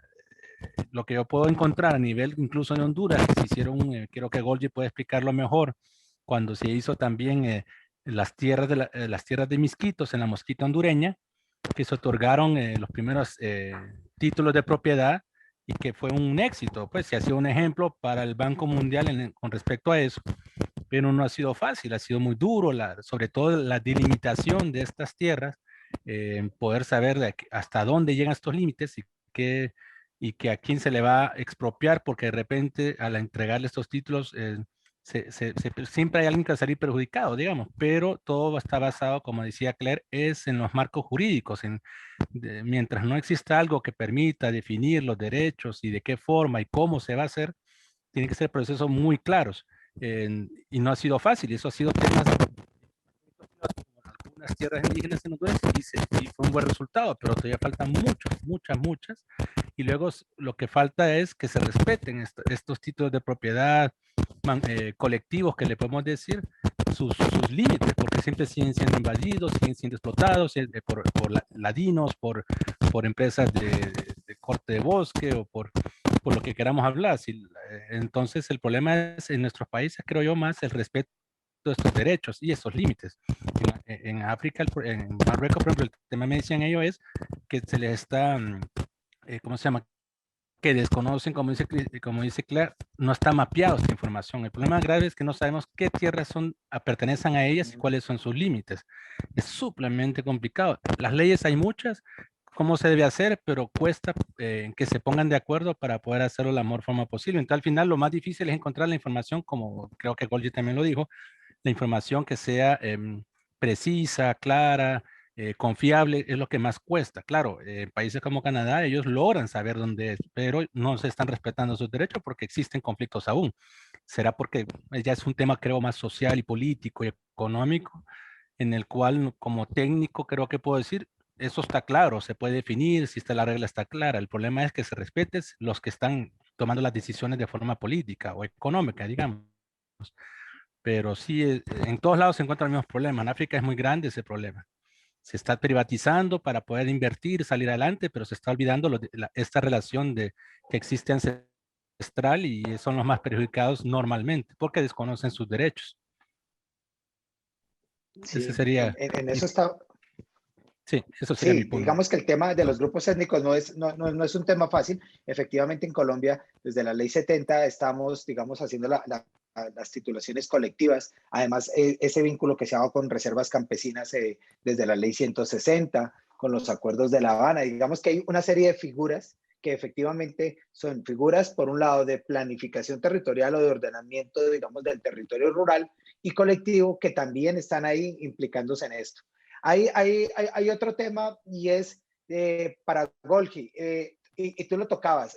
lo que yo puedo encontrar a nivel incluso en Honduras, que se hicieron, creo que Golgi puede explicarlo mejor, cuando se hizo también las tierras de Misquitos en la Mosquita hondureña, que se otorgaron los primeros títulos de propiedad y que fue un éxito, pues se ha sido un ejemplo para el Banco Mundial con respecto a eso, pero no ha sido fácil, ha sido muy duro, sobre todo la delimitación de estas tierras, poder saber hasta dónde llegan estos límites y que a quién se le va a expropiar, porque de repente al entregarle estos títulos siempre hay alguien que va a salir perjudicado, digamos, pero todo está basado, como decía Claire, es en los marcos jurídicos. Mientras no exista algo que permita definir los derechos y de qué forma y cómo se va a hacer, tiene que ser procesos muy claros. Y no ha sido fácil, y eso ha sido temas algunas tierras indígenas en Honduras y fue un buen resultado, pero todavía faltan muchas. Y luego lo que falta es que se respeten estos títulos de propiedad colectivos, que le podemos decir, sus límites, porque siempre siguen siendo invadidos, siguen siendo explotados por ladinos, por empresas de corte de bosque o por lo que queramos hablar. Entonces el problema es en nuestros países, creo yo, más el respeto de estos derechos y esos límites. En África, en Marruecos, por ejemplo, el tema me decían ellos es que se les está, ¿cómo se llama? que desconocen, como dice Claire, no está mapeado esta información. El problema grave es que no sabemos qué tierras pertenecen a ellas y cuáles son sus límites. Es súplemamente complicado. Las leyes hay muchas, cómo se debe hacer, pero cuesta que se pongan de acuerdo para poder hacerlo de la mejor forma posible. Entonces, al final, lo más difícil es encontrar la información, como creo que Golgi también lo dijo, la información que sea precisa, clara, confiable, es lo que más cuesta. Claro, en países como Canadá, ellos logran saber dónde es, pero no se están respetando sus derechos porque existen conflictos aún. Será porque ya es un tema, creo, más social y político y económico, en el cual, como técnico, creo que puedo decir, eso está claro, se puede definir, si la regla está clara. El problema es que se respeten los que están tomando las decisiones de forma política o económica, digamos. Pero sí, en todos lados se encuentran los mismos problemas. En África es muy grande ese problema. Se está privatizando para poder invertir, salir adelante, pero se está olvidando esta relación que existe ancestral y son los más perjudicados normalmente porque desconocen sus derechos. Ese Sí, sería en eso está. Sí, eso sería mi Sí, punto. digamos que el tema de los grupos étnicos no es un tema fácil. Efectivamente, en Colombia, desde la ley 70, estamos, digamos, haciendo las titulaciones colectivas. Además, ese vínculo que se ha dado con reservas campesinas desde la ley 160, con los acuerdos de La Habana. Digamos que hay una serie de figuras que efectivamente son figuras, por un lado, de planificación territorial o de ordenamiento, digamos, del territorio rural y colectivo, que también están ahí implicándose en esto. Hay otro tema y es para Golgi, y tú lo tocabas.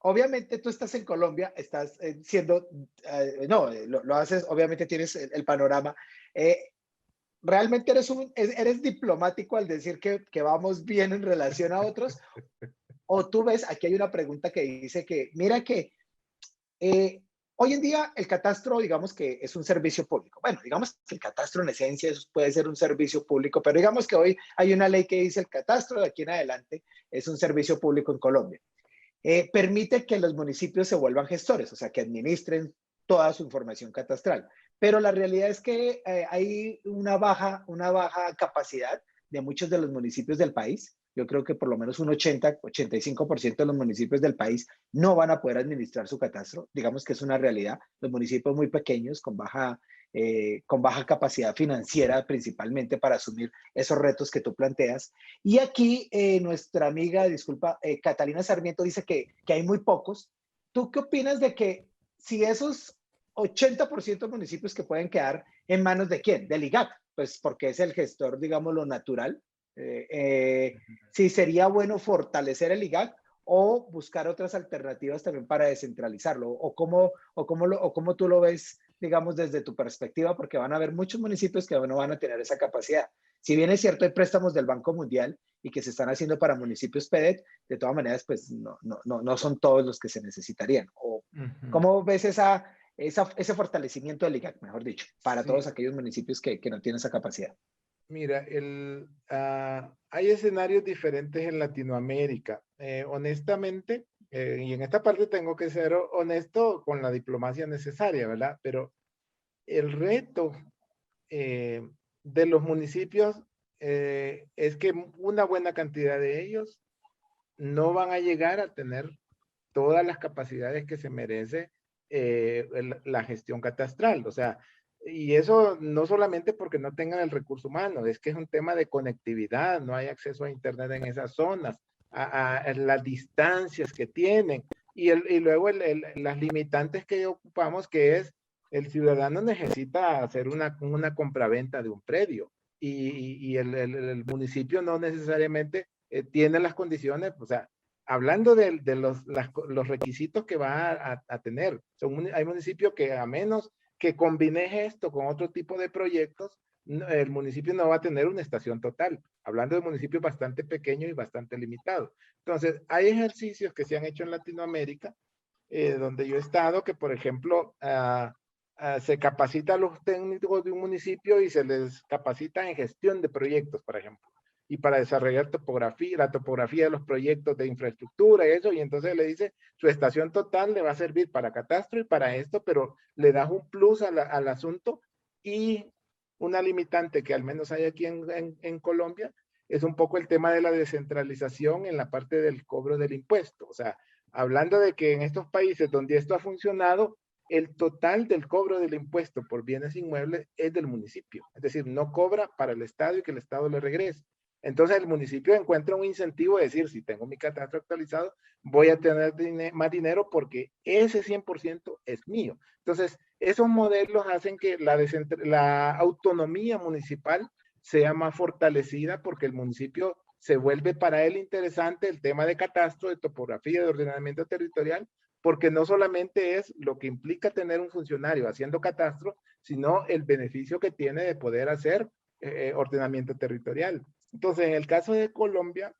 Obviamente tú estás en Colombia, estás siendo, no, lo haces, obviamente tienes el panorama. ¿Realmente eres diplomático al decir que vamos bien en relación a otros? O tú ves, aquí hay una pregunta que dice que, mira que hoy en día el catastro, digamos que es un servicio público. Bueno, digamos que el catastro en esencia puede ser un servicio público, pero digamos que hoy hay una ley que dice el catastro de aquí en adelante es un servicio público en Colombia. Permite que los municipios se vuelvan gestores, o sea, que administren toda su información catastral. Pero la realidad es que hay una baja capacidad de muchos de los municipios del país. Yo creo que por lo menos un 85% de los municipios del país no van a poder administrar su catastro. Digamos que es una realidad. Los municipios muy pequeños, con baja capacidad financiera, principalmente para asumir esos retos que tú planteas. Y aquí nuestra amiga, disculpa, Catalina Sarmiento dice que hay muy pocos. ¿Tú qué opinas de que si esos 80% de municipios que pueden quedar en manos de quién? Del IGAC, pues porque es el gestor, digamos, lo natural. Si sería bueno fortalecer el IGAC o buscar otras alternativas también para descentralizarlo, o cómo tú lo ves, digamos, desde tu perspectiva, porque van a haber muchos municipios que no van a tener esa capacidad. Si bien es cierto, hay préstamos del Banco Mundial y que se están haciendo para municipios PEDET, de todas maneras, pues no son todos los que se necesitarían. ¿Cómo ves ese fortalecimiento del IGAC, mejor dicho, para todos aquellos municipios que no tienen esa capacidad? Mira, hay escenarios diferentes en Latinoamérica. Honestamente, y en esta parte tengo que ser honesto con la diplomacia necesaria, ¿verdad? Pero el reto de los municipios es que una buena cantidad de ellos no van a llegar a tener todas las capacidades que se merece la gestión catastral. O sea, y eso no solamente porque no tengan el recurso humano, es que es un tema de conectividad, no hay acceso a internet en esas zonas, a las distancias que tienen, y luego las limitantes que ocupamos, que es el ciudadano necesita hacer una compraventa de un predio, y el municipio no necesariamente tiene las condiciones, o sea, hablando de los requisitos que va a tener. Hay municipios que a menos que combine esto con otro tipo de proyectos, el municipio no va a tener una estación total. Hablando de municipios bastante pequeños y bastante limitados. Entonces, hay ejercicios que se han hecho en Latinoamérica, donde yo he estado, que por ejemplo, se capacita a los técnicos de un municipio y se les capacita en gestión de proyectos, por ejemplo, y para desarrollar la topografía de los proyectos de infraestructura y eso, y entonces le dice, su estación total le va a servir para catastro y para esto, pero le das un plus al asunto, y una limitante que al menos hay aquí en Colombia es un poco el tema de la descentralización en la parte del cobro del impuesto. O sea, hablando de que en estos países donde esto ha funcionado, el total del cobro del impuesto por bienes inmuebles es del municipio. Es decir, no cobra para el Estado y que el Estado le regrese. Entonces el municipio encuentra un incentivo de decir, si tengo mi catastro actualizado, voy a tener más dinero porque ese 100% es mío. Entonces, esos modelos hacen que la autonomía municipal sea más fortalecida porque el municipio se vuelve para él interesante el tema de catastro, de topografía, de ordenamiento territorial, porque no solamente es lo que implica tener un funcionario haciendo catastro, sino el beneficio que tiene de poder hacer ordenamiento territorial. Entonces, en el caso de Colombia,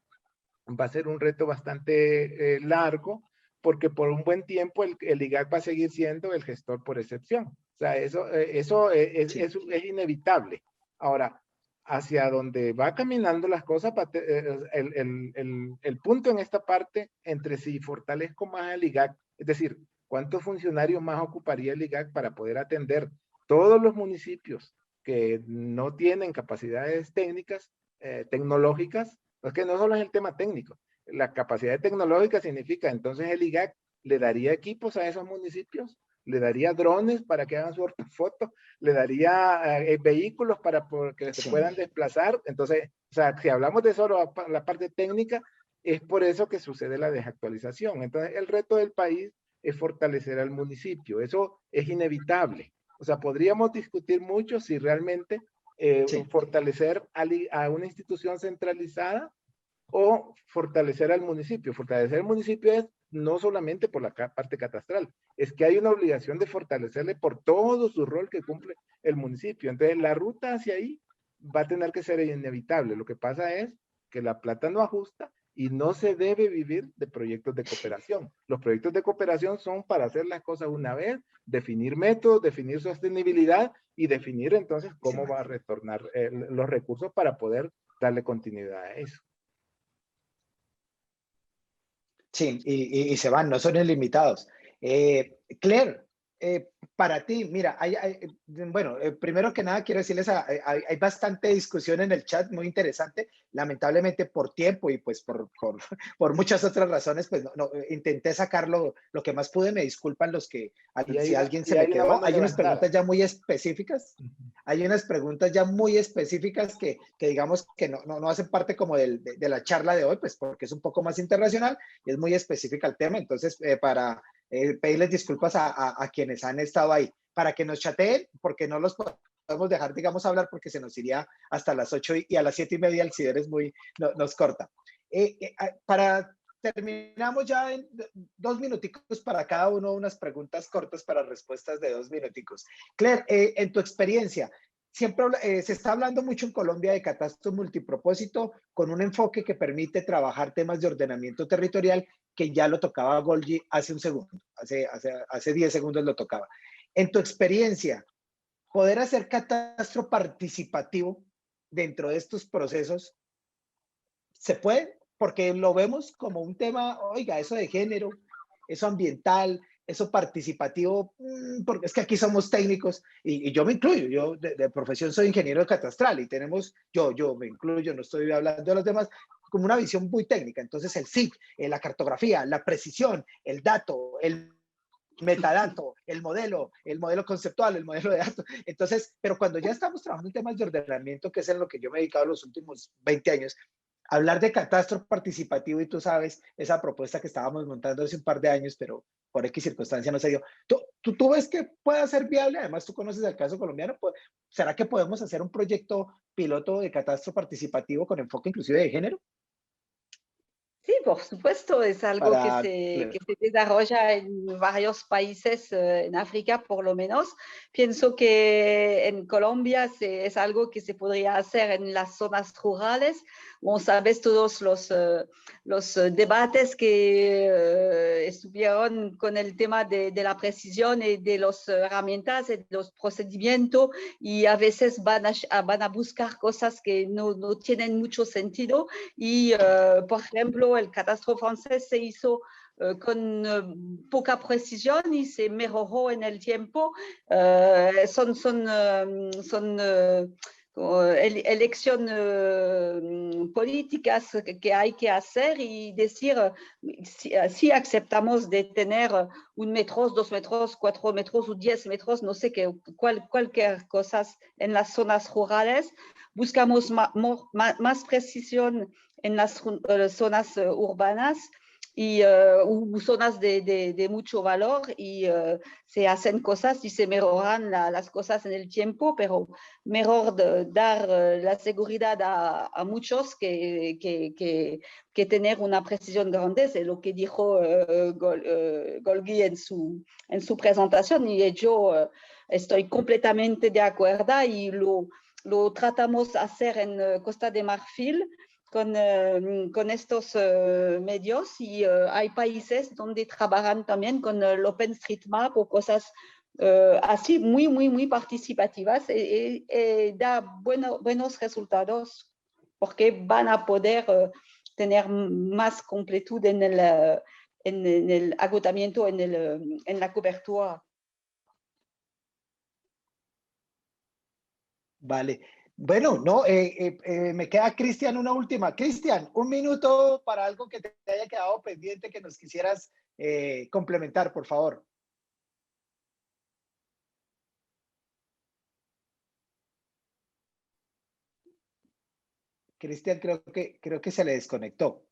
va a ser un reto bastante largo, porque por un buen tiempo el IGAC va a seguir siendo el gestor por excepción. O sea, eso es inevitable. Ahora, hacia donde va caminando las cosas, el punto en esta parte, entre si fortalezco más el IGAC, es decir, ¿cuántos funcionarios más ocuparía el IGAC para poder atender todos los municipios que no tienen capacidades técnicas, tecnológicas? Es que no solo es el tema técnico, la capacidad tecnológica significa, entonces el IGAC le daría equipos a esos municipios, le daría drones para que hagan su ortofoto, le daría vehículos para que se puedan desplazar. Entonces, o sea, si hablamos de solo la parte técnica, es por eso que sucede la desactualización. Entonces, el reto del país es fortalecer al municipio. Eso es inevitable. O sea, podríamos discutir mucho si realmente fortalecer a una institución centralizada o fortalecer al municipio. Fortalecer al municipio es no solamente por la parte catastral, es que hay una obligación de fortalecerle por todo su rol que cumple el municipio. Entonces, la ruta hacia ahí va a tener que ser inevitable. Lo que pasa es que la plata no ajusta y no se debe vivir de proyectos de cooperación. Los proyectos de cooperación son para hacer las cosas una vez, definir métodos, definir sostenibilidad y definir entonces cómo va a retornar los recursos para poder darle continuidad a eso. Sí, y se van, no son ilimitados. Claire, para ti, mira, bueno, primero que nada quiero decirles, hay bastante discusión en el chat, muy interesante. Lamentablemente por tiempo y pues por muchas otras razones, pues intenté sacar lo que más pude. Me disculpan si alguien se me quedó. Hay unas preguntas ya muy específicas. Hay unas preguntas ya muy específicas que digamos que no hacen parte como de la charla de hoy, pues porque es un poco más internacional y es muy específica el tema. Entonces, para pedirles disculpas a quienes han estado ahí, para que nos chateen, porque no los podemos dejar, digamos, hablar, porque se nos iría hasta las 8 y a las 7:30 el CIDER nos corta. Terminamos ya en 2 minuticos para cada uno, unas preguntas cortas para respuestas de 2 minuticos. Claire, en tu experiencia, siempre se está hablando mucho en Colombia de catastro multipropósito con un enfoque que permite trabajar temas de ordenamiento territorial, que ya lo tocaba Golgi hace un segundo, hace 10 segundos lo tocaba. En tu experiencia, poder hacer catastro participativo dentro de estos procesos, ¿se puede? Porque lo vemos como un tema, oiga, eso de género, eso ambiental, eso participativo, porque es que aquí somos técnicos y yo me incluyo, yo de profesión soy ingeniero catastral y tenemos, yo me incluyo, no estoy hablando de los demás, como una visión muy técnica. Entonces el SIG, la cartografía, la precisión, el dato, el metadato, el modelo conceptual, el modelo de datos. Entonces, pero cuando ya estamos trabajando en temas de ordenamiento, que es en lo que yo me he dedicado los últimos 20 años, hablar de catastro participativo, y tú sabes, esa propuesta que estábamos montando hace un par de años, pero por X circunstancia no se dio. ¿Tú ves que puede ser viable? Además, tú conoces el caso colombiano. ¿Será que podemos hacer un proyecto piloto de catastro participativo con enfoque inclusive de género? Sí, por supuesto, es algo que se desarrolla en varios países, en África por lo menos. Pienso que en Colombia es algo que se podría hacer en las zonas rurales. Como sabes, todos los debates que estuvieron con el tema de la precisión y de las herramientas y de los procedimientos, y a veces van a buscar cosas que no tienen mucho sentido. Y, por ejemplo, el catastro francés se hizo con poca precisión y se mejoró en el tiempo. elección políticas que hay que hacer y decir si aceptamos de tener 1 metro, 2 metros, 4 metros o 10 metros, no sé qué, cualquier cosa en las zonas rurales. Buscamos más precisión en las zonas urbanas y zonas de mucho valor y se hacen cosas y se mejoran las cosas en el tiempo, pero mejor dar la seguridad a muchos que tener una precisión grande, es lo que dijo Golgi en su presentación y yo estoy completamente de acuerdo y lo tratamos de hacer en Costa de Marfil con estos medios y hay países donde trabajan también con el OpenStreetMap o cosas así muy participativas y da buenos resultados porque van a poder tener más completud en el agotamiento, en la cobertura. Vale. Bueno, no, me queda Cristian una última. Cristian, 1 minuto para algo que te haya quedado pendiente que nos quisieras complementar, por favor. Cristian creo que se le desconectó.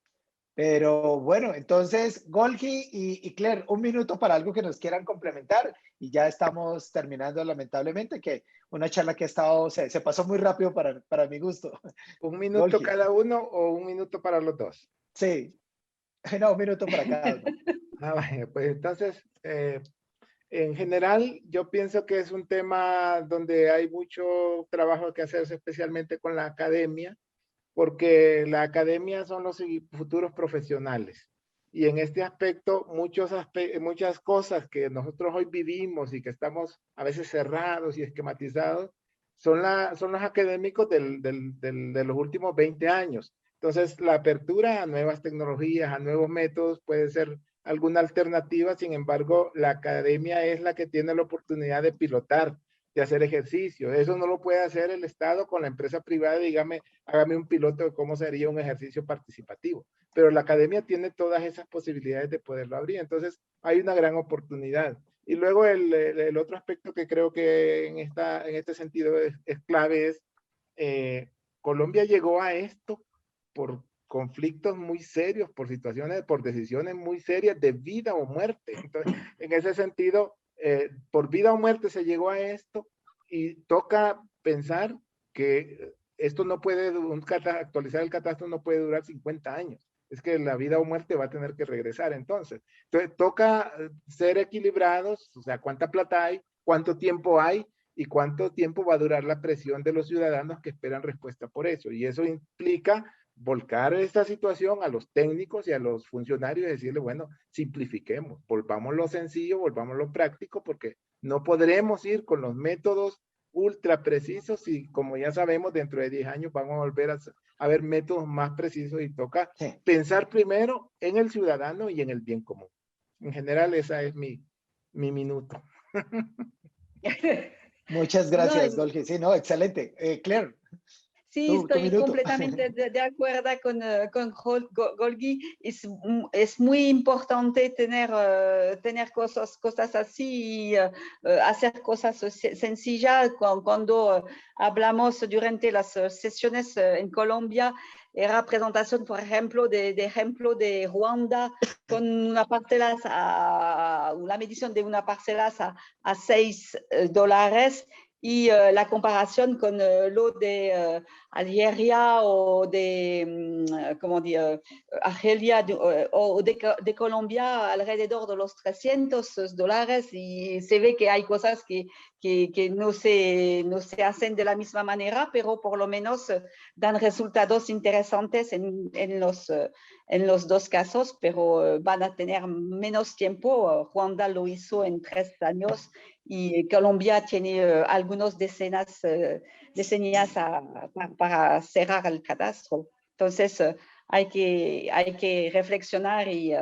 Pero bueno, entonces, Golgi y Claire, 1 minuto para algo que nos quieran complementar y ya estamos terminando, lamentablemente, que una charla que ha estado, se pasó muy rápido para mi gusto. 1 minuto Golgi. cada uno o 1 minuto para los dos. Sí, no, 1 minuto para cada uno. Vaya, pues entonces, en general, yo pienso que es un tema donde hay mucho trabajo que hacerse, especialmente con la academia, porque la academia son los futuros profesionales. Y en este aspecto, muchas cosas que nosotros hoy vivimos y que estamos a veces cerrados y esquematizados, son los académicos de los últimos 20 años. Entonces, la apertura a nuevas tecnologías, a nuevos métodos puede ser alguna alternativa. Sin embargo, la academia es la que tiene la oportunidad de pilotar, de hacer ejercicio. Eso no lo puede hacer el Estado con la empresa privada, dígame, hágame un piloto de cómo sería un ejercicio participativo. Pero la academia tiene todas esas posibilidades de poderlo abrir. Entonces, hay una gran oportunidad. Y luego el otro aspecto que creo que en este sentido es clave es, Colombia llegó a esto por conflictos muy serios, por decisiones muy serias de vida o muerte. Entonces, en ese sentido, por vida o muerte se llegó a esto y toca pensar que esto no puede, actualizar el catastro no puede durar 50 años. Es que la vida o muerte va a tener que regresar entonces. Entonces, toca ser equilibrados, o sea, cuánta plata hay, cuánto tiempo hay y cuánto tiempo va a durar la presión de los ciudadanos que esperan respuesta por eso. Y eso implica volcar esta situación a los técnicos y a los funcionarios y decirle, bueno, simplifiquemos, volvamos lo sencillo, volvamos lo práctico, porque no podremos ir con los métodos ultra precisos y como ya sabemos, dentro de 10 años vamos a volver a ver métodos más precisos y toca pensar primero en el ciudadano y en el bien común. En general, esa es mi minuto. Muchas gracias, Golgi. Sí, no, excelente. Claire. Sí, estoy completamente de acuerdo con Golgi. Es muy importante tener cosas así y hacer cosas sencillas. Cuando hablamos durante las sesiones en Colombia, era presentación, por ejemplo, de Ruanda con una parcela, una medición de una parcela a $6. Y la comparación con lo de Algeria o de, Argelia o de Colombia alrededor de los $300 y se ve que hay cosas que no se hacen de la misma manera, pero por lo menos dan resultados interesantes en los dos casos, pero van a tener menos tiempo. Ruanda lo hizo en 3 años y Colombia tiene algunas decenas para cerrar el catastro. Entonces, hay que reflexionar y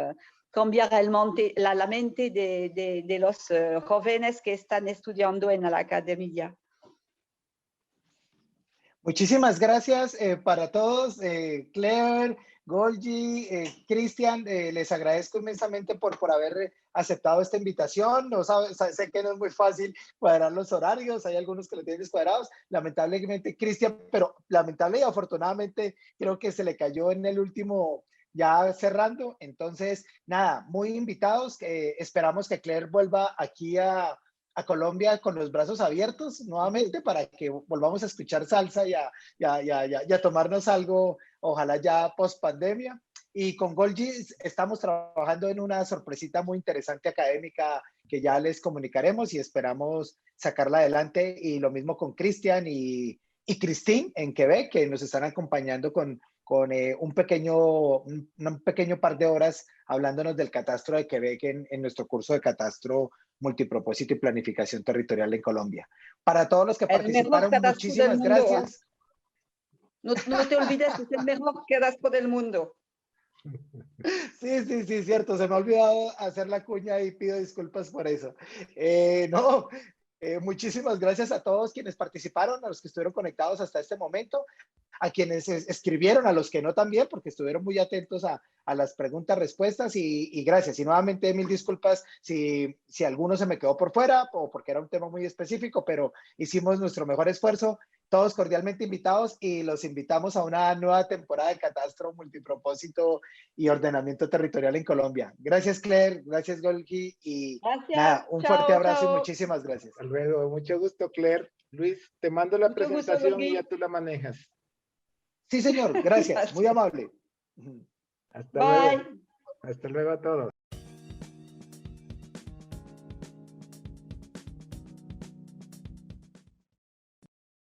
cambiar la mente de los jóvenes que están estudiando en la academia. Muchísimas gracias para todos, Claire, Golgi, Cristian, les agradezco inmensamente por haber aceptado esta invitación. No sé que no es muy fácil cuadrar los horarios, hay algunos que lo tienen descuadrados, lamentablemente Cristian, pero lamentable y afortunadamente creo que se le cayó en el último, ya cerrando. Entonces, nada, muy invitados, esperamos que Claire vuelva aquí a Colombia con los brazos abiertos nuevamente para que volvamos a escuchar salsa y a tomarnos algo, ojalá ya post pandemia. Y con Golgi estamos trabajando en una sorpresita muy interesante académica que ya les comunicaremos y esperamos sacarla adelante. Y lo mismo con Cristian y Christine en Quebec, que nos están acompañando con un pequeño par de horas hablándonos del catastro de Quebec en nuestro curso de catastro multipropósito y planificación territorial en Colombia. Para todos los que participaron, muchísimas gracias. No te olvides, es el mejor catastro del mundo. Sí, cierto. Se me ha olvidado hacer la cuña y pido disculpas por eso. Muchísimas gracias a todos quienes participaron, a los que estuvieron conectados hasta este momento, a quienes escribieron, a los que no también, porque estuvieron muy atentos a las preguntas, respuestas y gracias. Y nuevamente mil disculpas si alguno se me quedó por fuera o porque era un tema muy específico, pero hicimos nuestro mejor esfuerzo. Todos cordialmente invitados y los invitamos a una nueva temporada de Catastro, Multipropósito y Ordenamiento Territorial en Colombia. Gracias, Claire. Gracias, Golgi. Y gracias. Nada, un fuerte abrazo y muchísimas gracias. Hasta luego. Mucho gusto, Claire. Luis, te mando la presentación y ya tú la manejas. Sí, señor. Gracias. Muy amable. Hasta luego. Hasta luego a todos.